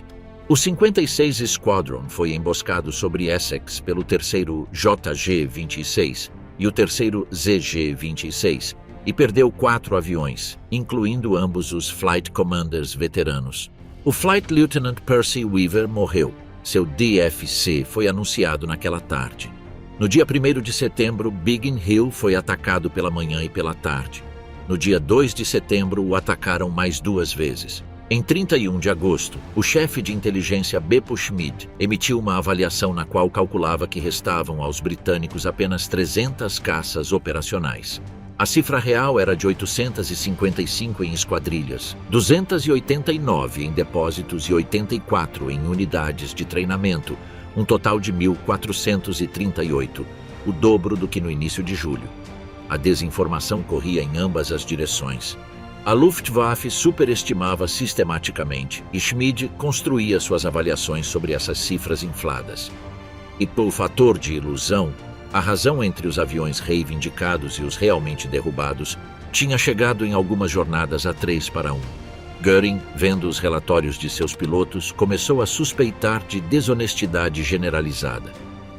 O 56 Squadron foi emboscado sobre Essex pelo 3º JG-26 e o 3º ZG-26 e perdeu 4 aviões, incluindo ambos os Flight Commanders veteranos. O Flight Lieutenant Percy Weaver morreu. Seu DFC foi anunciado naquela tarde. No dia 1º de setembro, Biggin Hill foi atacado pela manhã e pela tarde. No dia 2 de setembro, o atacaram mais 2 vezes. Em 31 de agosto, o chefe de inteligência Beppo Schmid emitiu uma avaliação na qual calculava que restavam aos britânicos apenas 300 caças operacionais. A cifra real era de 855 em esquadrilhas, 289 em depósitos e 84 em unidades de treinamento, um total de 1.438, o dobro do que no início de julho. A desinformação corria em ambas as direções. A Luftwaffe superestimava sistematicamente e Schmid construía suas avaliações sobre essas cifras infladas. E por fator de ilusão, a razão entre os aviões reivindicados e os realmente derrubados tinha chegado em algumas jornadas a 3-1. Göring, vendo os relatórios de seus pilotos, começou a suspeitar de desonestidade generalizada.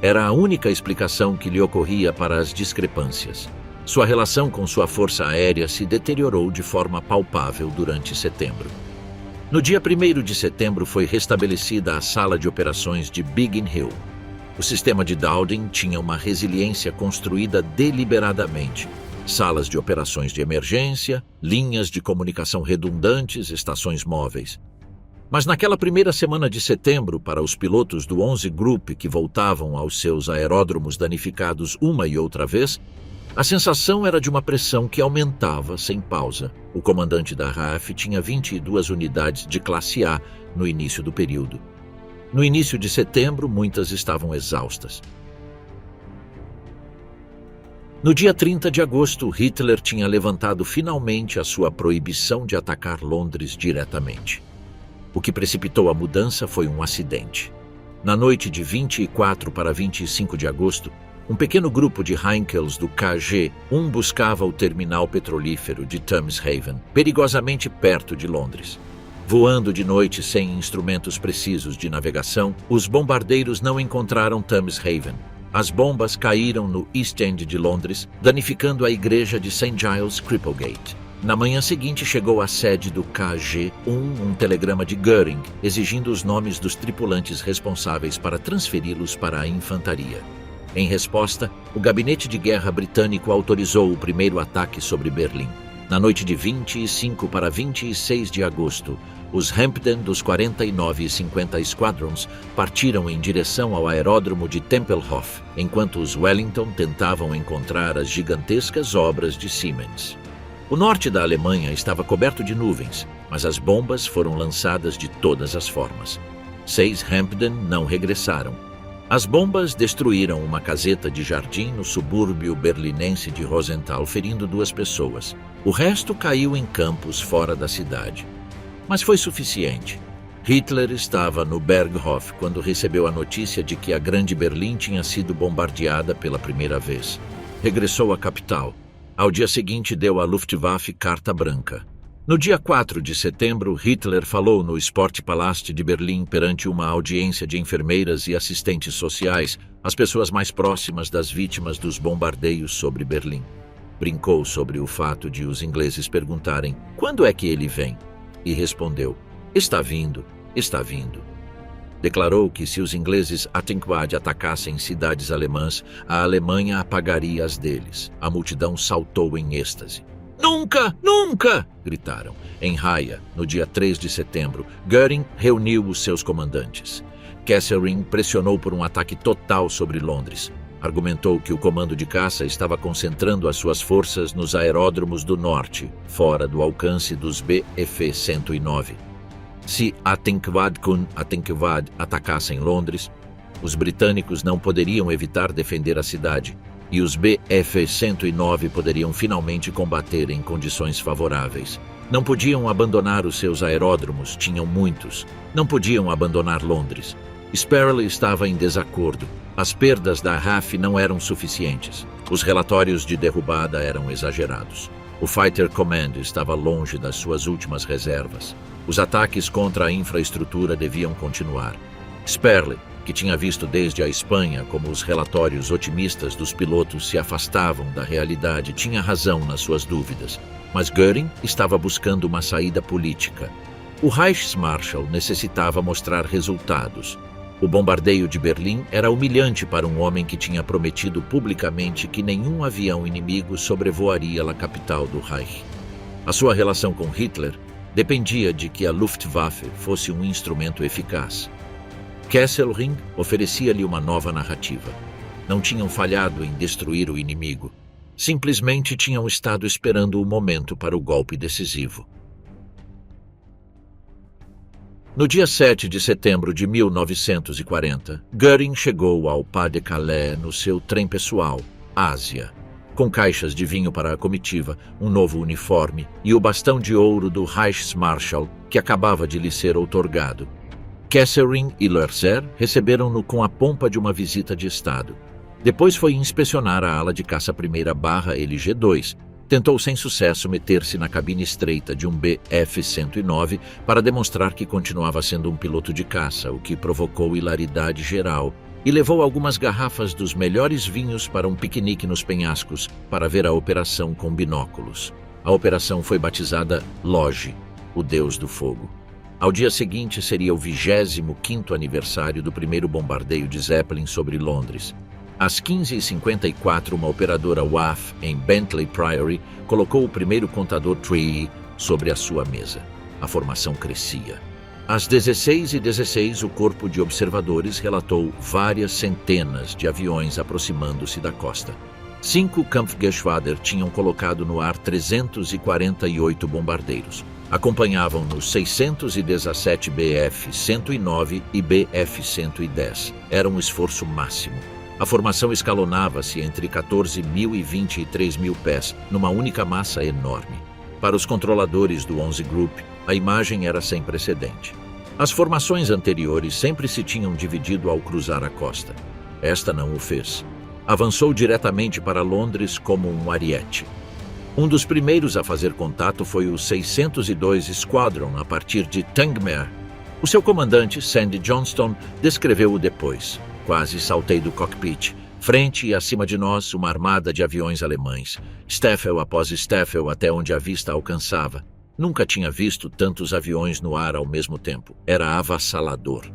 Era a única explicação que lhe ocorria para as discrepâncias. Sua relação com sua força aérea se deteriorou de forma palpável durante setembro. No dia 1º de setembro foi restabelecida a sala de operações de Biggin Hill. O sistema de Dowding tinha uma resiliência construída deliberadamente. Salas de operações de emergência, linhas de comunicação redundantes, estações móveis. Mas naquela primeira semana de setembro, para os pilotos do 11 Group que voltavam aos seus aeródromos danificados uma e outra vez, a sensação era de uma pressão que aumentava sem pausa. O comandante da RAF tinha 22 unidades de classe A no início do período. No início de setembro, muitas estavam exaustas. No dia 30 de agosto, Hitler tinha levantado finalmente a sua proibição de atacar Londres diretamente. O que precipitou a mudança foi um acidente. Na noite de 24 para 25 de agosto, um pequeno grupo de Heinkels do KG-1 buscava o terminal petrolífero de Thameshaven, perigosamente perto de Londres. Voando de noite sem instrumentos precisos de navegação, os bombardeiros não encontraram Thames Haven. As bombas caíram no East End de Londres, danificando a igreja de St. Giles Cripplegate. Na manhã seguinte chegou à sede do KG-1 um telegrama de Göring, exigindo os nomes dos tripulantes responsáveis para transferi-los para a infantaria. Em resposta, o gabinete de guerra britânico autorizou o primeiro ataque sobre Berlim. Na noite de 25 para 26 de agosto, os Hampden dos 49 e 50 Squadrons partiram em direção ao aeródromo de Tempelhof, enquanto os Wellington tentavam encontrar as gigantescas obras de Siemens. O norte da Alemanha estava coberto de nuvens, mas as bombas foram lançadas de todas as formas. 6 Hampden não regressaram. As bombas destruíram uma caseta de jardim no subúrbio berlinense de Rosenthal, ferindo 2 pessoas. O resto caiu em campos fora da cidade. Mas foi suficiente. Hitler estava no Berghof quando recebeu a notícia de que a Grande Berlim tinha sido bombardeada pela primeira vez. Regressou à capital. Ao dia seguinte, deu à Luftwaffe carta branca. No dia 4 de setembro, Hitler falou no Sportpalast de Berlim perante uma audiência de enfermeiras e assistentes sociais, as pessoas mais próximas das vítimas dos bombardeios sobre Berlim. Brincou sobre o fato de os ingleses perguntarem quando é que ele vem, e respondeu: está vindo, está vindo. Declarou que se os ingleses Attenquad atacassem cidades alemãs, a Alemanha apagaria as deles. A multidão saltou em êxtase. Nunca, nunca! Gritaram. Em Haia, no dia 3 de setembro, Göring reuniu os seus comandantes. Kesselring pressionou por um ataque total sobre Londres. Argumentou que o comando de caça estava concentrando as suas forças nos aeródromos do norte, fora do alcance dos Bf-109. Se Attenquad atacassem Londres, os britânicos não poderiam evitar defender a cidade, e os Bf-109 poderiam finalmente combater em condições favoráveis. Não podiam abandonar os seus aeródromos, tinham muitos. Não podiam abandonar Londres. Sperry estava em desacordo. As perdas da RAF não eram suficientes. Os relatórios de derrubada eram exagerados. O Fighter Command estava longe das suas últimas reservas. Os ataques contra a infraestrutura deviam continuar. Sperry, que tinha visto desde a Espanha como os relatórios otimistas dos pilotos se afastavam da realidade, tinha razão nas suas dúvidas. Mas Göring estava buscando uma saída política. O Reichsmarschall necessitava mostrar resultados. O bombardeio de Berlim era humilhante para um homem que tinha prometido publicamente que nenhum avião inimigo sobrevoaria a capital do Reich. A sua relação com Hitler dependia de que a Luftwaffe fosse um instrumento eficaz. Kesselring oferecia-lhe uma nova narrativa. Não tinham falhado em destruir o inimigo. Simplesmente tinham estado esperando o momento para o golpe decisivo. No dia 7 de setembro de 1940, Göring chegou ao Pas-de-Calais no seu trem pessoal, Ásia, com caixas de vinho para a comitiva, um novo uniforme e o bastão de ouro do Reichsmarschall que acabava de lhe ser outorgado. Kesselring e Lorzer receberam-no com a pompa de uma visita de Estado. Depois foi inspecionar a ala de caça LG-2. Tentou sem sucesso meter-se na cabine estreita de um Bf-109 para demonstrar que continuava sendo um piloto de caça, o que provocou hilaridade geral, e levou algumas garrafas dos melhores vinhos para um piquenique nos penhascos para ver a operação com binóculos. A operação foi batizada Loge, o Deus do Fogo. Ao dia seguinte seria o 25º aniversário do primeiro bombardeio de Zeppelin sobre Londres. Às 15h54, uma operadora WAF em Bentley Priory colocou o primeiro contador Tree sobre a sua mesa. A formação crescia. Às 16h16, o corpo de observadores relatou várias centenas de aviões aproximando-se da costa. 5 Kampfgeschwader tinham colocado no ar 348 bombardeiros. Acompanhavam-nos 617 Bf-109 e Bf-110. Era um esforço máximo. A formação escalonava-se entre 14.000 e 23.000 pés, numa única massa enorme. Para os controladores do 11 Group, a imagem era sem precedente. As formações anteriores sempre se tinham dividido ao cruzar a costa. Esta não o fez. Avançou diretamente para Londres como um ariete. Um dos primeiros a fazer contato foi o 602 Squadron a partir de Tangmere. O seu comandante, Sandy Johnston, descreveu-o depois. Quase saltei do cockpit. Frente e acima de nós, uma armada de aviões alemães. Staffel após Staffel até onde a vista alcançava. Nunca tinha visto tantos aviões no ar ao mesmo tempo. Era avassalador.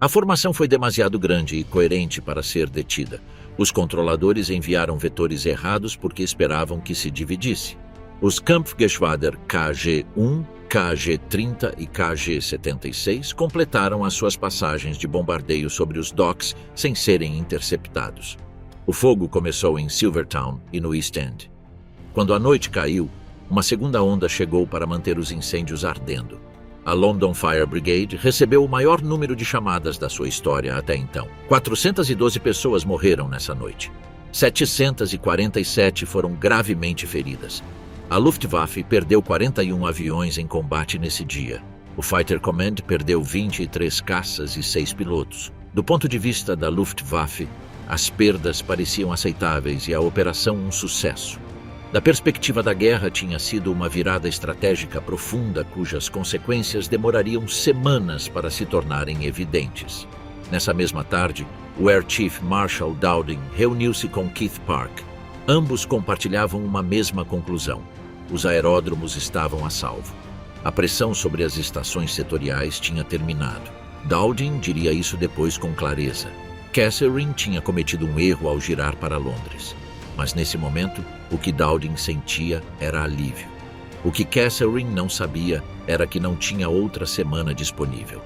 A formação foi demasiado grande e coerente para ser detida. Os controladores enviaram vetores errados porque esperavam que se dividisse. Os Kampfgeschwader KG-1, KG-30 e KG-76 completaram as suas passagens de bombardeio sobre os docks sem serem interceptados. O fogo começou em Silvertown e no East End. Quando a noite caiu, uma segunda onda chegou para manter os incêndios ardendo. A London Fire Brigade recebeu o maior número de chamadas da sua história até então. 412 pessoas morreram nessa noite. 747 foram gravemente feridas. A Luftwaffe perdeu 41 aviões em combate nesse dia. O Fighter Command perdeu 23 caças e 6 pilotos. Do ponto de vista da Luftwaffe, as perdas pareciam aceitáveis e a operação um sucesso. Da perspectiva da guerra, tinha sido uma virada estratégica profunda cujas consequências demorariam semanas para se tornarem evidentes. Nessa mesma tarde, o Air Chief Marshal Dowding reuniu-se com Keith Park. Ambos compartilhavam uma mesma conclusão. Os aeródromos estavam a salvo. A pressão sobre as estações setoriais tinha terminado. Dowding diria isso depois com clareza. Kesselring tinha cometido um erro ao girar para Londres. Mas nesse momento, o que Dowding sentia era alívio. O que Kesselring não sabia era que não tinha outra semana disponível.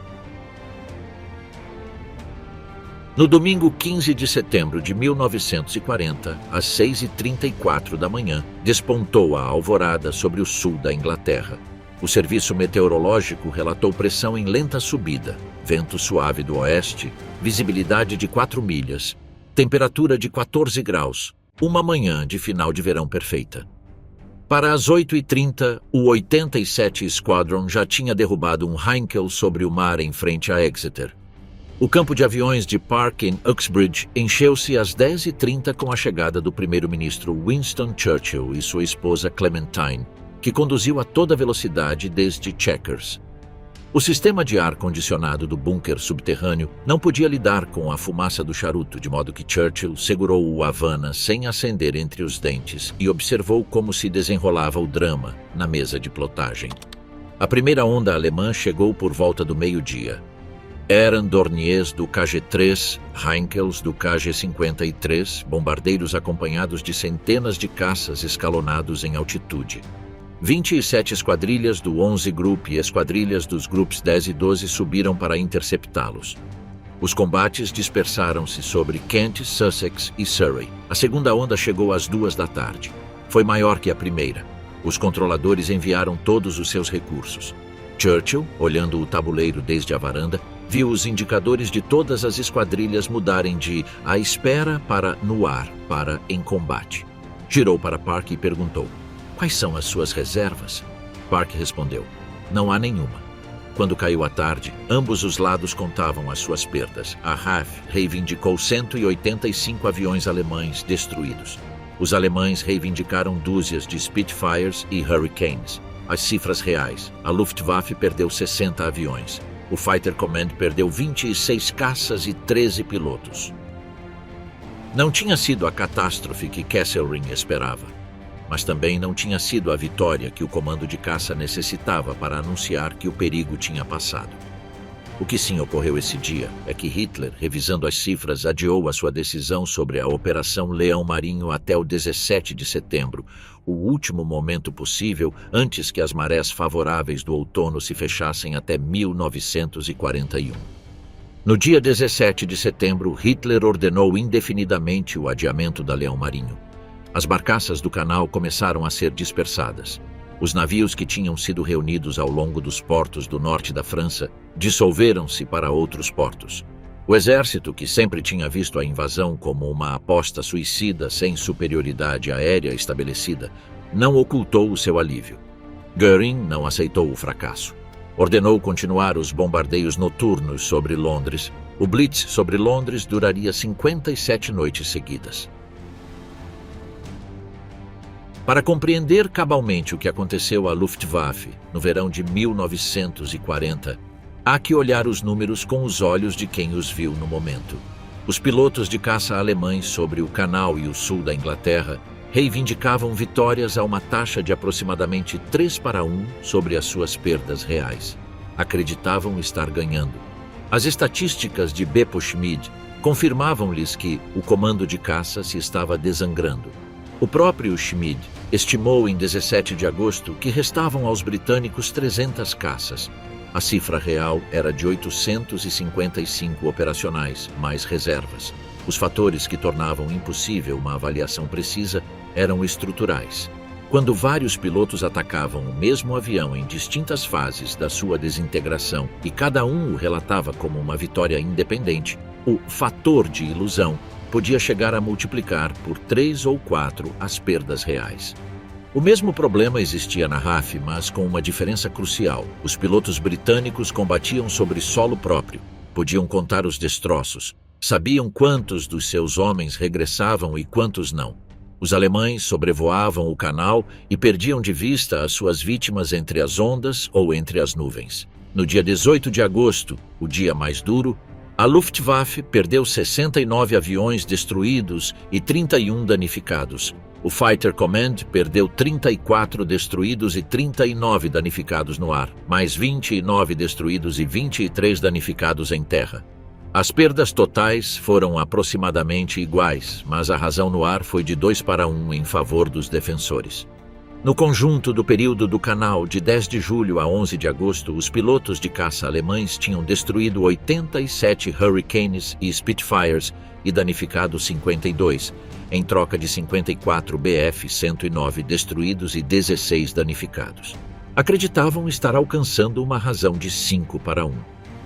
No domingo 15 de setembro de 1940, às 6h34 da manhã, despontou a alvorada sobre o sul da Inglaterra. O serviço meteorológico relatou pressão em lenta subida, vento suave do oeste, visibilidade de 4 milhas, temperatura de 14 graus, uma manhã de final de verão perfeita. Para as 8h30, o 87 Squadron já tinha derrubado um Heinkel sobre o mar em frente a Exeter. O campo de aviões de Park em Uxbridge encheu-se às 10h30 com a chegada do primeiro-ministro Winston Churchill e sua esposa Clementine, que conduziu a toda velocidade desde Chequers. O sistema de ar-condicionado do bunker subterrâneo não podia lidar com a fumaça do charuto, de modo que Churchill segurou o Havana sem acender entre os dentes e observou como se desenrolava o drama na mesa de plotagem. A primeira onda alemã chegou por volta do meio-dia. Eram Dorniers do KG-3, Heinkels do KG-53, bombardeiros acompanhados de centenas de caças escalonados em altitude. 27 esquadrilhas do 11 Group e esquadrilhas dos Grupos 10 e 12 subiram para interceptá-los. Os combates dispersaram-se sobre Kent, Sussex e Surrey. A segunda onda chegou às 2 da tarde. Foi maior que a primeira. Os controladores enviaram todos os seus recursos. Churchill, olhando o tabuleiro desde a varanda, viu os indicadores de todas as esquadrilhas mudarem de à espera para no ar para em combate. Girou para Park e perguntou: "Quais são as suas reservas?" Park respondeu: "Não há nenhuma." Quando caiu a tarde, ambos os lados contavam as suas perdas. A RAF reivindicou 185 aviões alemães destruídos. Os alemães reivindicaram dúzias de Spitfires e Hurricanes. As cifras reais: a Luftwaffe perdeu 60 aviões. O Fighter Command perdeu 26 caças e 13 pilotos. Não tinha sido a catástrofe que Kesselring esperava, mas também não tinha sido a vitória que o comando de caça necessitava para anunciar que o perigo tinha passado. O que sim ocorreu esse dia é que Hitler, revisando as cifras, adiou a sua decisão sobre a Operação Leão Marinho até o 17 de setembro, o último momento possível antes que as marés favoráveis do outono se fechassem até 1941. No dia 17 de setembro, Hitler ordenou indefinidamente o adiamento da Leão Marinho. As barcaças do canal começaram a ser dispersadas. Os navios que tinham sido reunidos ao longo dos portos do norte da França dissolveram-se para outros portos. O exército, que sempre tinha visto a invasão como uma aposta suicida sem superioridade aérea estabelecida, não ocultou o seu alívio. Göring não aceitou o fracasso. Ordenou continuar os bombardeios noturnos sobre Londres. O Blitz sobre Londres duraria 57 noites seguidas. Para compreender cabalmente o que aconteceu à Luftwaffe no verão de 1940, há que olhar os números com os olhos de quem os viu no momento. Os pilotos de caça alemães sobre o Canal e o sul da Inglaterra reivindicavam vitórias a uma taxa de aproximadamente 3-1 sobre as suas perdas reais. Acreditavam estar ganhando. As estatísticas de Beppo Schmid confirmavam-lhes que o comando de caça se estava desangrando. O próprio Schmid estimou em 17 de agosto que restavam aos britânicos 300 caças. A cifra real era de 855 operacionais, mais reservas. Os fatores que tornavam impossível uma avaliação precisa eram estruturais. Quando vários pilotos atacavam o mesmo avião em distintas fases da sua desintegração e cada um o relatava como uma vitória independente, o fator de ilusão podia chegar a multiplicar por 3 ou 4 as perdas reais. O mesmo problema existia na RAF, mas com uma diferença crucial. Os pilotos britânicos combatiam sobre solo próprio, podiam contar os destroços, sabiam quantos dos seus homens regressavam e quantos não. Os alemães sobrevoavam o canal e perdiam de vista as suas vítimas entre as ondas ou entre as nuvens. No dia 18 de agosto, o dia mais duro, a Luftwaffe perdeu 69 aviões destruídos e 31 danificados. O Fighter Command perdeu 34 destruídos e 39 danificados no ar, mais 29 destruídos e 23 danificados em terra. As perdas totais foram aproximadamente iguais, mas a razão no ar foi de 2-1 em favor dos defensores. No conjunto do período do Canal, de 10 de julho a 11 de agosto, os pilotos de caça alemães tinham destruído 87 Hurricanes e Spitfires e danificado 52, em troca de 54 Bf-109 destruídos e 16 danificados. Acreditavam estar alcançando uma razão de 5-1,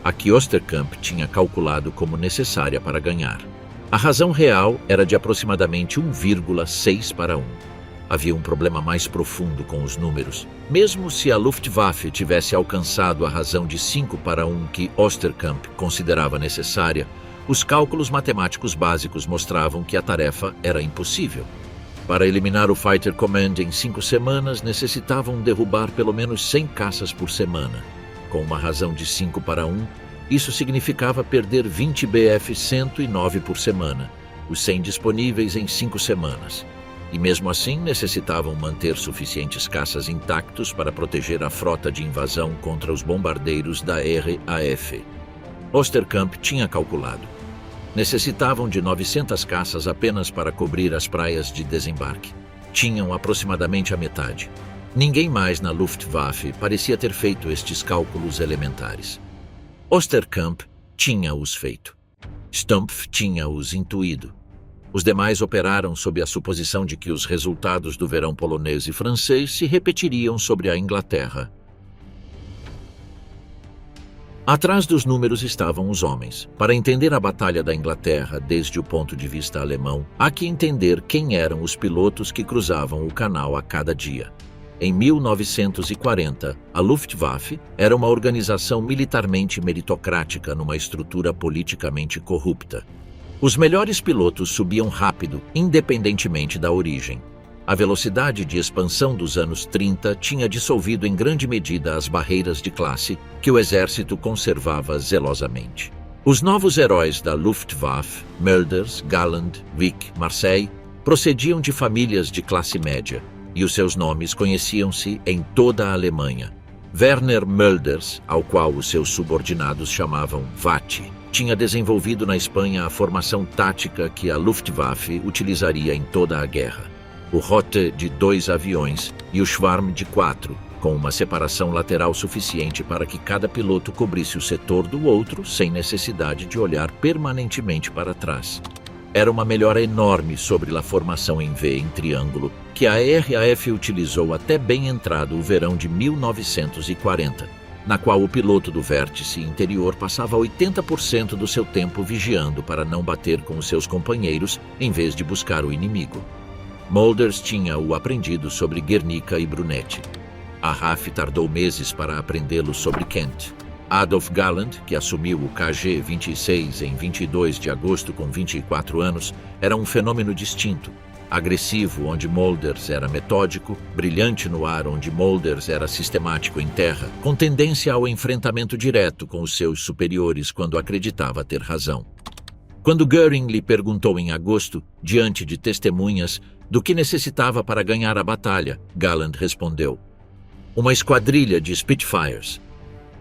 a que Osterkamp tinha calculado como necessária para ganhar. A razão real era de aproximadamente 1,6-1. Havia um problema mais profundo com os números. Mesmo se a Luftwaffe tivesse alcançado a razão de 5-1 que Osterkamp considerava necessária, os cálculos matemáticos básicos mostravam que a tarefa era impossível. Para eliminar o Fighter Command em 5 semanas, necessitavam derrubar pelo menos 100 caças por semana. Com uma razão de 5-1, isso significava perder 20 Bf-109 por semana, os 100 disponíveis em 5 semanas. E mesmo assim necessitavam manter suficientes caças intactos para proteger a frota de invasão contra os bombardeiros da RAF. Osterkamp tinha calculado. Necessitavam de 900 caças apenas para cobrir as praias de desembarque. Tinham aproximadamente a metade. Ninguém mais na Luftwaffe parecia ter feito estes cálculos elementares. Osterkamp tinha-os feito. Stumpf tinha-os intuído. Os demais operaram sob a suposição de que os resultados do verão polonês e francês se repetiriam sobre a Inglaterra. Atrás dos números estavam os homens. Para entender a Batalha da Inglaterra desde o ponto de vista alemão, há que entender quem eram os pilotos que cruzavam o canal a cada dia. Em 1940, a Luftwaffe era uma organização militarmente meritocrática numa estrutura politicamente corrupta. Os melhores pilotos subiam rápido, independentemente da origem. A velocidade de expansão dos anos 30 tinha dissolvido em grande medida as barreiras de classe que o exército conservava zelosamente. Os novos heróis da Luftwaffe, Mölders, Galland, Wick, Marseille, procediam de famílias de classe média, e os seus nomes conheciam-se em toda a Alemanha. Werner Mölders, ao qual os seus subordinados chamavam Vati, tinha desenvolvido na Espanha a formação tática que a Luftwaffe utilizaria em toda a guerra. O Rote de 2 aviões e o Schwarm de 4, com uma separação lateral suficiente para que cada piloto cobrisse o setor do outro sem necessidade de olhar permanentemente para trás. Era uma melhora enorme sobre a formação em V em triângulo que a RAF utilizou até bem entrado o verão de 1940, na qual o piloto do vértice interior passava 80% do seu tempo vigiando para não bater com os seus companheiros em vez de buscar o inimigo. Mölders tinha-o aprendido sobre Guernica e Brunetti. A RAF tardou meses para aprendê-lo sobre Kent. Adolf Galland, que assumiu o KG-26 em 22 de agosto com 24 anos, era um fenômeno distinto. Agressivo, onde Molders era metódico, brilhante no ar, onde Molders era sistemático em terra, com tendência ao enfrentamento direto com os seus superiores quando acreditava ter razão. Quando Göring lhe perguntou em agosto, diante de testemunhas, do que necessitava para ganhar a batalha, Galland respondeu: uma esquadrilha de Spitfires.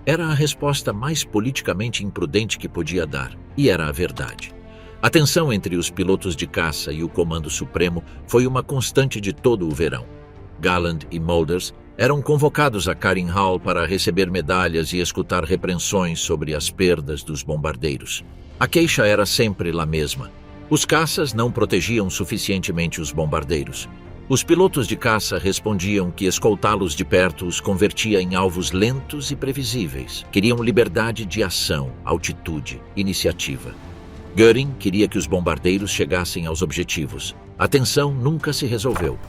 Era a resposta mais politicamente imprudente que podia dar, e era a verdade. A tensão entre os pilotos de caça e o Comando Supremo foi uma constante de todo o verão. Galland e Molders eram convocados a Karin Hall para receber medalhas e escutar repreensões sobre as perdas dos bombardeiros. A queixa era sempre a mesma. Os caças não protegiam suficientemente os bombardeiros. Os pilotos de caça respondiam que escoltá-los de perto os convertia em alvos lentos e previsíveis. Queriam liberdade de ação, altitude, iniciativa. Göring queria que os bombardeiros chegassem aos objetivos. A tensão nunca se resolveu.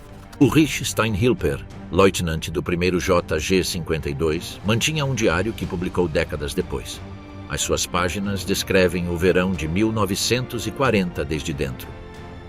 Ulrich Steinhilper, lieutenant do 1º JG-52, mantinha um diário que publicou décadas depois. As suas páginas descrevem o verão de 1940 desde dentro.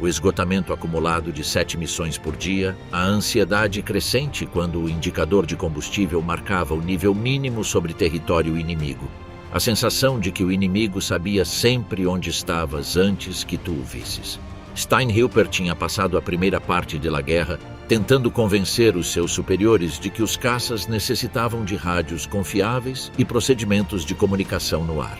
O esgotamento acumulado de 7 missões por dia, a ansiedade crescente quando o indicador de combustível marcava o nível mínimo sobre território inimigo. A sensação de que o inimigo sabia sempre onde estavas antes que tu o visses. Steinhilper tinha passado a primeira parte da guerra tentando convencer os seus superiores de que os caças necessitavam de rádios confiáveis e procedimentos de comunicação no ar.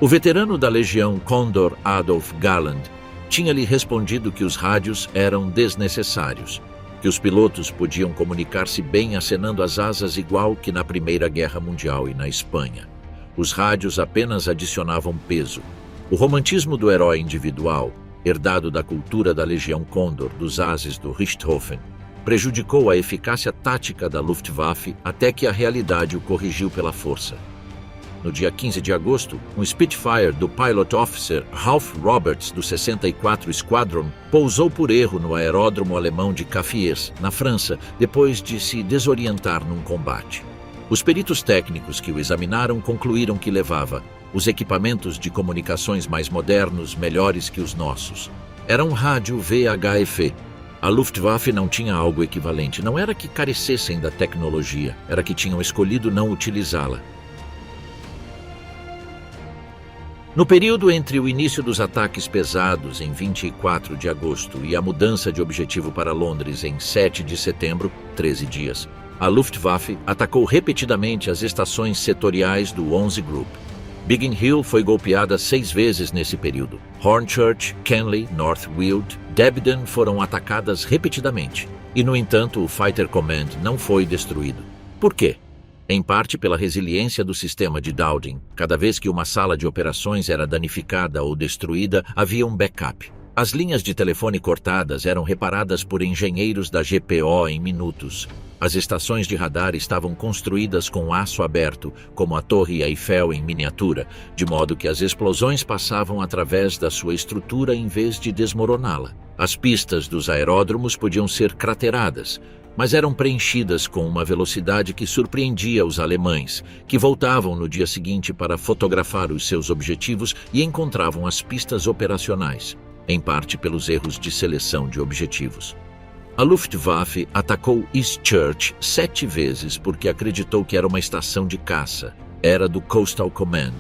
O veterano da Legião Condor Adolf Galland tinha-lhe respondido que os rádios eram desnecessários, que os pilotos podiam comunicar-se bem acenando as asas igual que na Primeira Guerra Mundial e na Espanha. Os rádios apenas adicionavam peso. O romantismo do herói individual, herdado da cultura da Legião Condor dos ases do Richthofen, prejudicou a eficácia tática da Luftwaffe até que a realidade o corrigiu pela força. No dia 15 de agosto, um Spitfire do Pilot Officer Ralph Roberts do 64 Squadron pousou por erro no aeródromo alemão de Cafiers, na França, depois de se desorientar num combate. Os peritos técnicos que o examinaram concluíram que levava os equipamentos de comunicações mais modernos, melhores que os nossos. Era um rádio VHF. A Luftwaffe não tinha algo equivalente. Não era que carecessem da tecnologia, era que tinham escolhido não utilizá-la. No período entre o início dos ataques pesados em 24 de agosto e a mudança de objetivo para Londres em 7 de setembro, 13 dias, a Luftwaffe atacou repetidamente as estações setoriais do 11 Group. Biggin Hill foi golpeada 6 vezes nesse período. Hornchurch, Kenley, North Weald, Debden foram atacadas repetidamente. E, no entanto, o Fighter Command não foi destruído. Por quê? Em parte pela resiliência do sistema de Dowding. Cada vez que uma sala de operações era danificada ou destruída, havia um backup. As linhas de telefone cortadas eram reparadas por engenheiros da GPO em minutos. As estações de radar estavam construídas com aço aberto, como a Torre Eiffel em miniatura, de modo que as explosões passavam através da sua estrutura em vez de desmoroná-la. As pistas dos aeródromos podiam ser crateradas, mas eram preenchidas com uma velocidade que surpreendia os alemães, que voltavam no dia seguinte para fotografar os seus objetivos e encontravam as pistas operacionais, em parte pelos erros de seleção de objetivos. A Luftwaffe atacou Eastchurch 7 vezes porque acreditou que era uma estação de caça. Era do Coastal Command.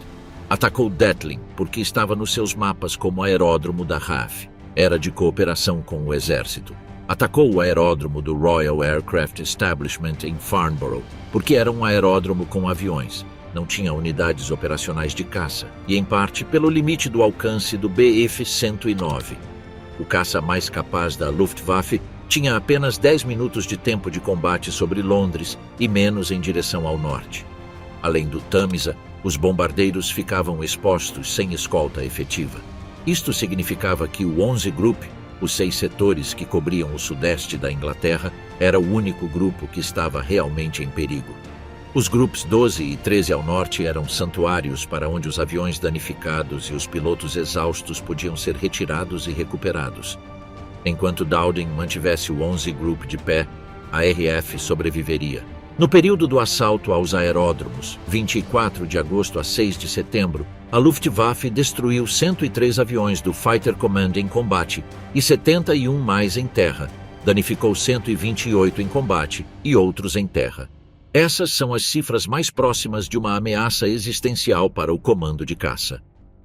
Atacou Detling porque estava nos seus mapas como aeródromo da RAF. Era de cooperação com o exército. Atacou o aeródromo do Royal Aircraft Establishment em Farnborough porque era um aeródromo com aviões. Não tinha unidades operacionais de caça e, em parte, pelo limite do alcance do Bf-109. O caça mais capaz da Luftwaffe tinha apenas 10 minutos de tempo de combate sobre Londres e menos em direção ao norte. Além do Tâmisa, os bombardeiros ficavam expostos sem escolta efetiva. Isto significava que o 11 Group, os 6 setores que cobriam o sudeste da Inglaterra, era o único grupo que estava realmente em perigo. Os grupos 12 e 13 ao norte eram santuários para onde os aviões danificados e os pilotos exaustos podiam ser retirados e recuperados. Enquanto Dowding mantivesse o 11 Group de pé, a RF sobreviveria. No período do assalto aos aeródromos, 24 de agosto a 6 de setembro, a Luftwaffe destruiu 103 aviões do Fighter Command em combate e 71 mais em terra, danificou 128 em combate e outros em terra. Essas são as cifras mais próximas de uma ameaça existencial para o comando de caça.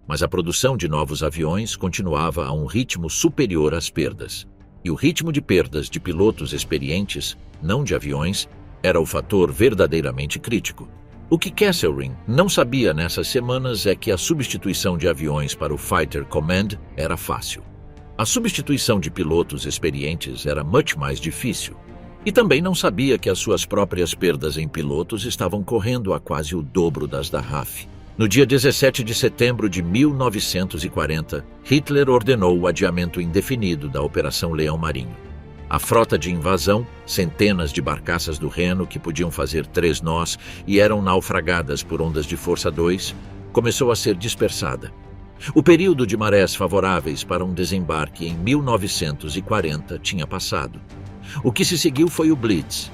Mas a produção de novos aviões continuava a um ritmo superior às perdas. E o ritmo de perdas de pilotos experientes, não de aviões, era o fator verdadeiramente crítico. O que Kesselring não sabia nessas semanas é que a substituição de aviões para o Fighter Command era fácil. A substituição de pilotos experientes era muito mais difícil. E também não sabia que as suas próprias perdas em pilotos estavam correndo a quase o dobro das da RAF. No dia 17 de setembro de 1940, Hitler ordenou o adiamento indefinido da Operação Leão Marinho. A frota de invasão, centenas de barcaças do Reno que podiam fazer 3 nós e eram naufragadas por ondas de força 2, começou a ser dispersada. O período de marés favoráveis para um desembarque em 1940 tinha passado. O que se seguiu foi o Blitz.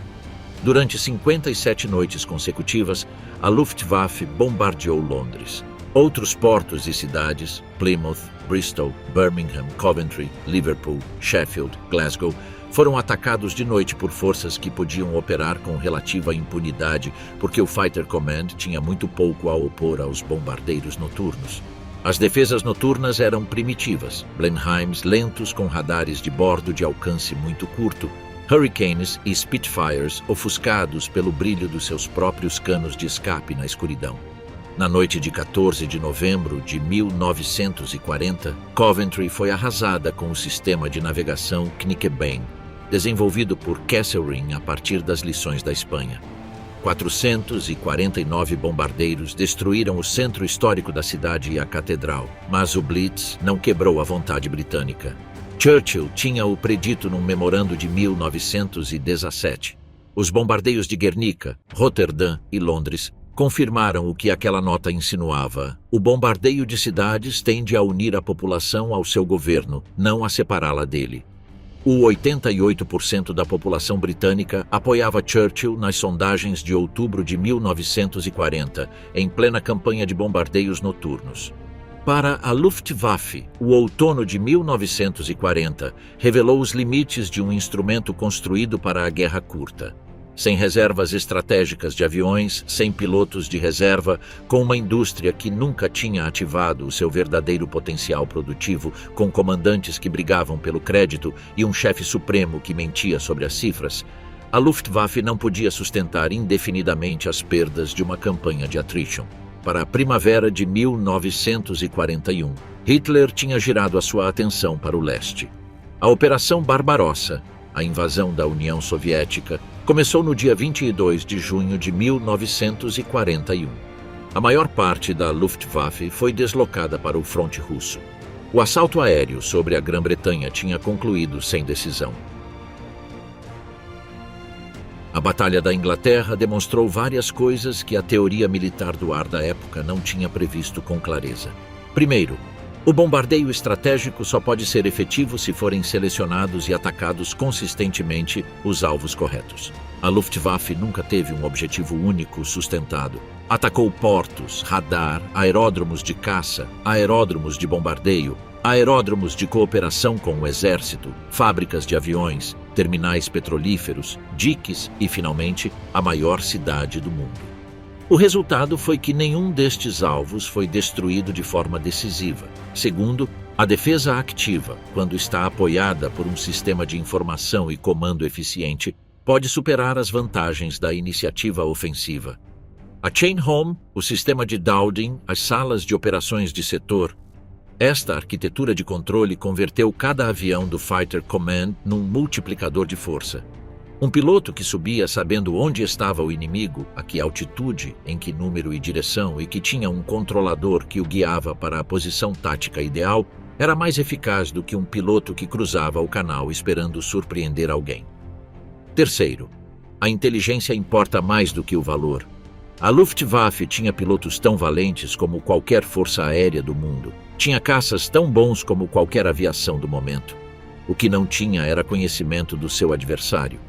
Durante 57 noites consecutivas, a Luftwaffe bombardeou Londres. Outros portos e cidades, Plymouth, Bristol, Birmingham, Coventry, Liverpool, Sheffield, Glasgow, foram atacados de noite por forças que podiam operar com relativa impunidade, porque o Fighter Command tinha muito pouco a opor aos bombardeiros noturnos. As defesas noturnas eram primitivas, Blenheims lentos com radares de bordo de alcance muito curto, Hurricanes e Spitfires ofuscados pelo brilho dos seus próprios canos de escape na escuridão. Na noite de 14 de novembro de 1940, Coventry foi arrasada com o sistema de navegação Knickebane, desenvolvido por Kesselring a partir das lições da Espanha. 449 bombardeiros destruíram o centro histórico da cidade e a catedral, mas o Blitz não quebrou a vontade britânica. Churchill tinha o predito num memorando de 1917. Os bombardeios de Guernica, Roterdã e Londres confirmaram o que aquela nota insinuava. O bombardeio de cidades tende a unir a população ao seu governo, não a separá-la dele. O 88% da população britânica apoiava Churchill nas sondagens de outubro de 1940, em plena campanha de bombardeios noturnos. Para a Luftwaffe, o outono de 1940 revelou os limites de um instrumento construído para a guerra curta. Sem reservas estratégicas de aviões, sem pilotos de reserva, com uma indústria que nunca tinha ativado o seu verdadeiro potencial produtivo, com comandantes que brigavam pelo crédito e um chefe supremo que mentia sobre as cifras, a Luftwaffe não podia sustentar indefinidamente as perdas de uma campanha de attrition. Para a primavera de 1941, Hitler tinha girado a sua atenção para o leste. A Operação Barbarossa, a invasão da União Soviética, começou no dia 22 de junho de 1941. A maior parte da Luftwaffe foi deslocada para o fronte russo. O assalto aéreo sobre a Grã-Bretanha tinha concluído sem decisão. A Batalha da Inglaterra demonstrou várias coisas que a teoria militar do ar da época não tinha previsto com clareza. Primeiro, o bombardeio estratégico só pode ser efetivo se forem selecionados e atacados consistentemente os alvos corretos. A Luftwaffe nunca teve um objetivo único sustentado. Atacou portos, radar, aeródromos de caça, aeródromos de bombardeio, aeródromos de cooperação com o exército, fábricas de aviões, terminais petrolíferos, diques e, finalmente, a maior cidade do mundo. O resultado foi que nenhum destes alvos foi destruído de forma decisiva. Segundo, a defesa ativa, quando está apoiada por um sistema de informação e comando eficiente, pode superar as vantagens da iniciativa ofensiva. A Chain Home, o sistema de Dowding, as salas de operações de setor, esta arquitetura de controle converteu cada avião do Fighter Command num multiplicador de força. Um piloto que subia sabendo onde estava o inimigo, a que altitude, em que número e direção, e que tinha um controlador que o guiava para a posição tática ideal, era mais eficaz do que um piloto que cruzava o canal esperando surpreender alguém. Terceiro, a inteligência importa mais do que o valor. A Luftwaffe tinha pilotos tão valentes como qualquer força aérea do mundo. Tinha caças tão bons como qualquer aviação do momento. O que não tinha era conhecimento do seu adversário.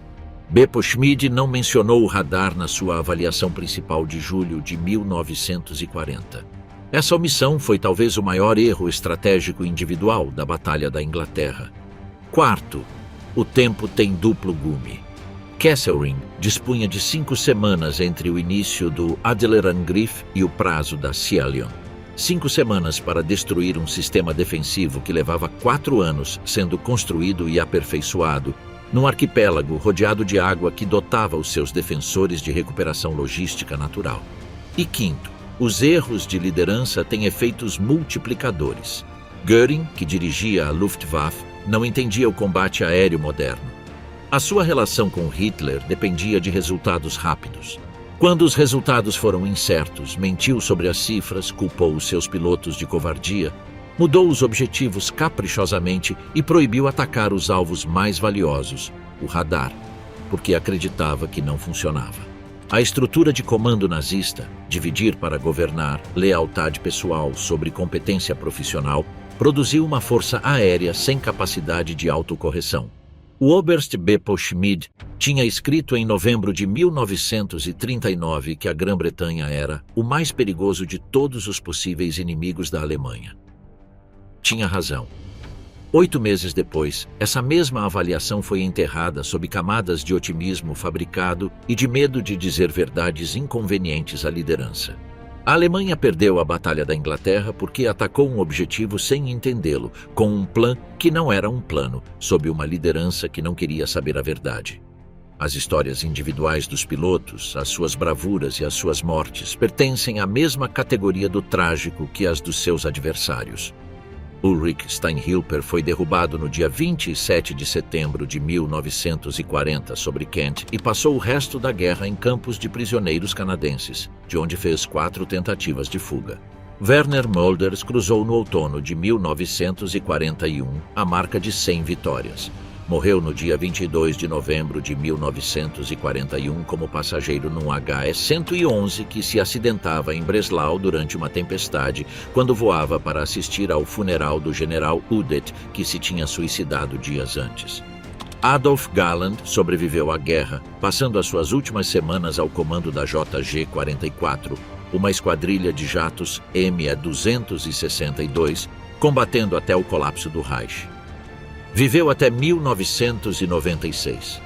Beppo Schmid não mencionou o radar na sua avaliação principal de julho de 1940. Essa omissão foi talvez o maior erro estratégico individual da Batalha da Inglaterra. Quarto, o tempo tem duplo gume. Kesselring dispunha de 5 semanas entre o início do Adler-Angriff e o prazo da Cielion. 5 semanas para destruir um sistema defensivo que levava 4 anos sendo construído e aperfeiçoado, num arquipélago rodeado de água que dotava os seus defensores de recuperação logística natural. E quinto, os erros de liderança têm efeitos multiplicadores. Göring, que dirigia a Luftwaffe, não entendia o combate aéreo moderno. A sua relação com Hitler dependia de resultados rápidos. Quando os resultados foram incertos, mentiu sobre as cifras, culpou os seus pilotos de covardia, mudou os objetivos caprichosamente e proibiu atacar os alvos mais valiosos, o radar, porque acreditava que não funcionava. A estrutura de comando nazista, dividir para governar, lealdade pessoal sobre competência profissional, produziu uma força aérea sem capacidade de autocorreção. O Oberst Beppo Schmid tinha escrito em novembro de 1939 que a Grã-Bretanha era o mais perigoso de todos os possíveis inimigos da Alemanha. Tinha razão. 8 meses depois, essa mesma avaliação foi enterrada sob camadas de otimismo fabricado e de medo de dizer verdades inconvenientes à liderança. A Alemanha perdeu a Batalha da Inglaterra porque atacou um objetivo sem entendê-lo, com um plano que não era um plano, sob uma liderança que não queria saber a verdade. As histórias individuais dos pilotos, as suas bravuras e as suas mortes pertencem à mesma categoria do trágico que as dos seus adversários. Ulrich Steinhilper foi derrubado no dia 27 de setembro de 1940 sobre Kent e passou o resto da guerra em campos de prisioneiros canadenses, de onde fez 4 tentativas de fuga. Werner Mölders cruzou no outono de 1941 a marca de 100 vitórias. Morreu no dia 22 de novembro de 1941 como passageiro num HE-111 que se acidentava em Breslau durante uma tempestade quando voava para assistir ao funeral do general Udet, que se tinha suicidado dias antes. Adolf Galland sobreviveu à guerra, passando as suas últimas semanas ao comando da JG-44, uma esquadrilha de jatos ME-262, combatendo até o colapso do Reich. Viveu até 1996.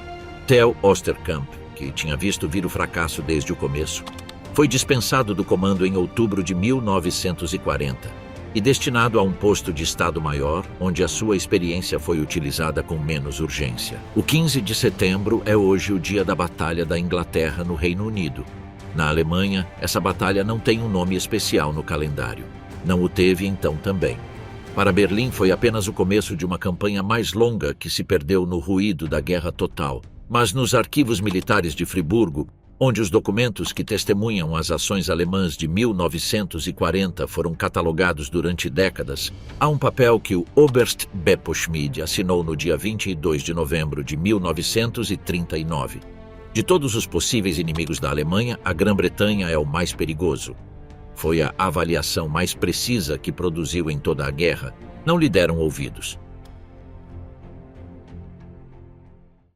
Theo Osterkamp, que tinha visto vir o fracasso desde o começo, foi dispensado do comando em outubro de 1940 e destinado a um posto de Estado-Maior, onde a sua experiência foi utilizada com menos urgência. O 15 de setembro é hoje o dia da Batalha da Inglaterra no Reino Unido. Na Alemanha, essa batalha não tem um nome especial no calendário. Não o teve então também. Para Berlim foi apenas o começo de uma campanha mais longa que se perdeu no ruído da guerra total. Mas nos arquivos militares de Friburgo, onde os documentos que testemunham as ações alemãs de 1940 foram catalogados durante décadas, há um papel que o Oberst Beppo Schmid assinou no dia 22 de novembro de 1939. De todos os possíveis inimigos da Alemanha, a Grã-Bretanha é o mais perigoso. Foi a avaliação mais precisa que produziu em toda a guerra. Não lhe deram ouvidos.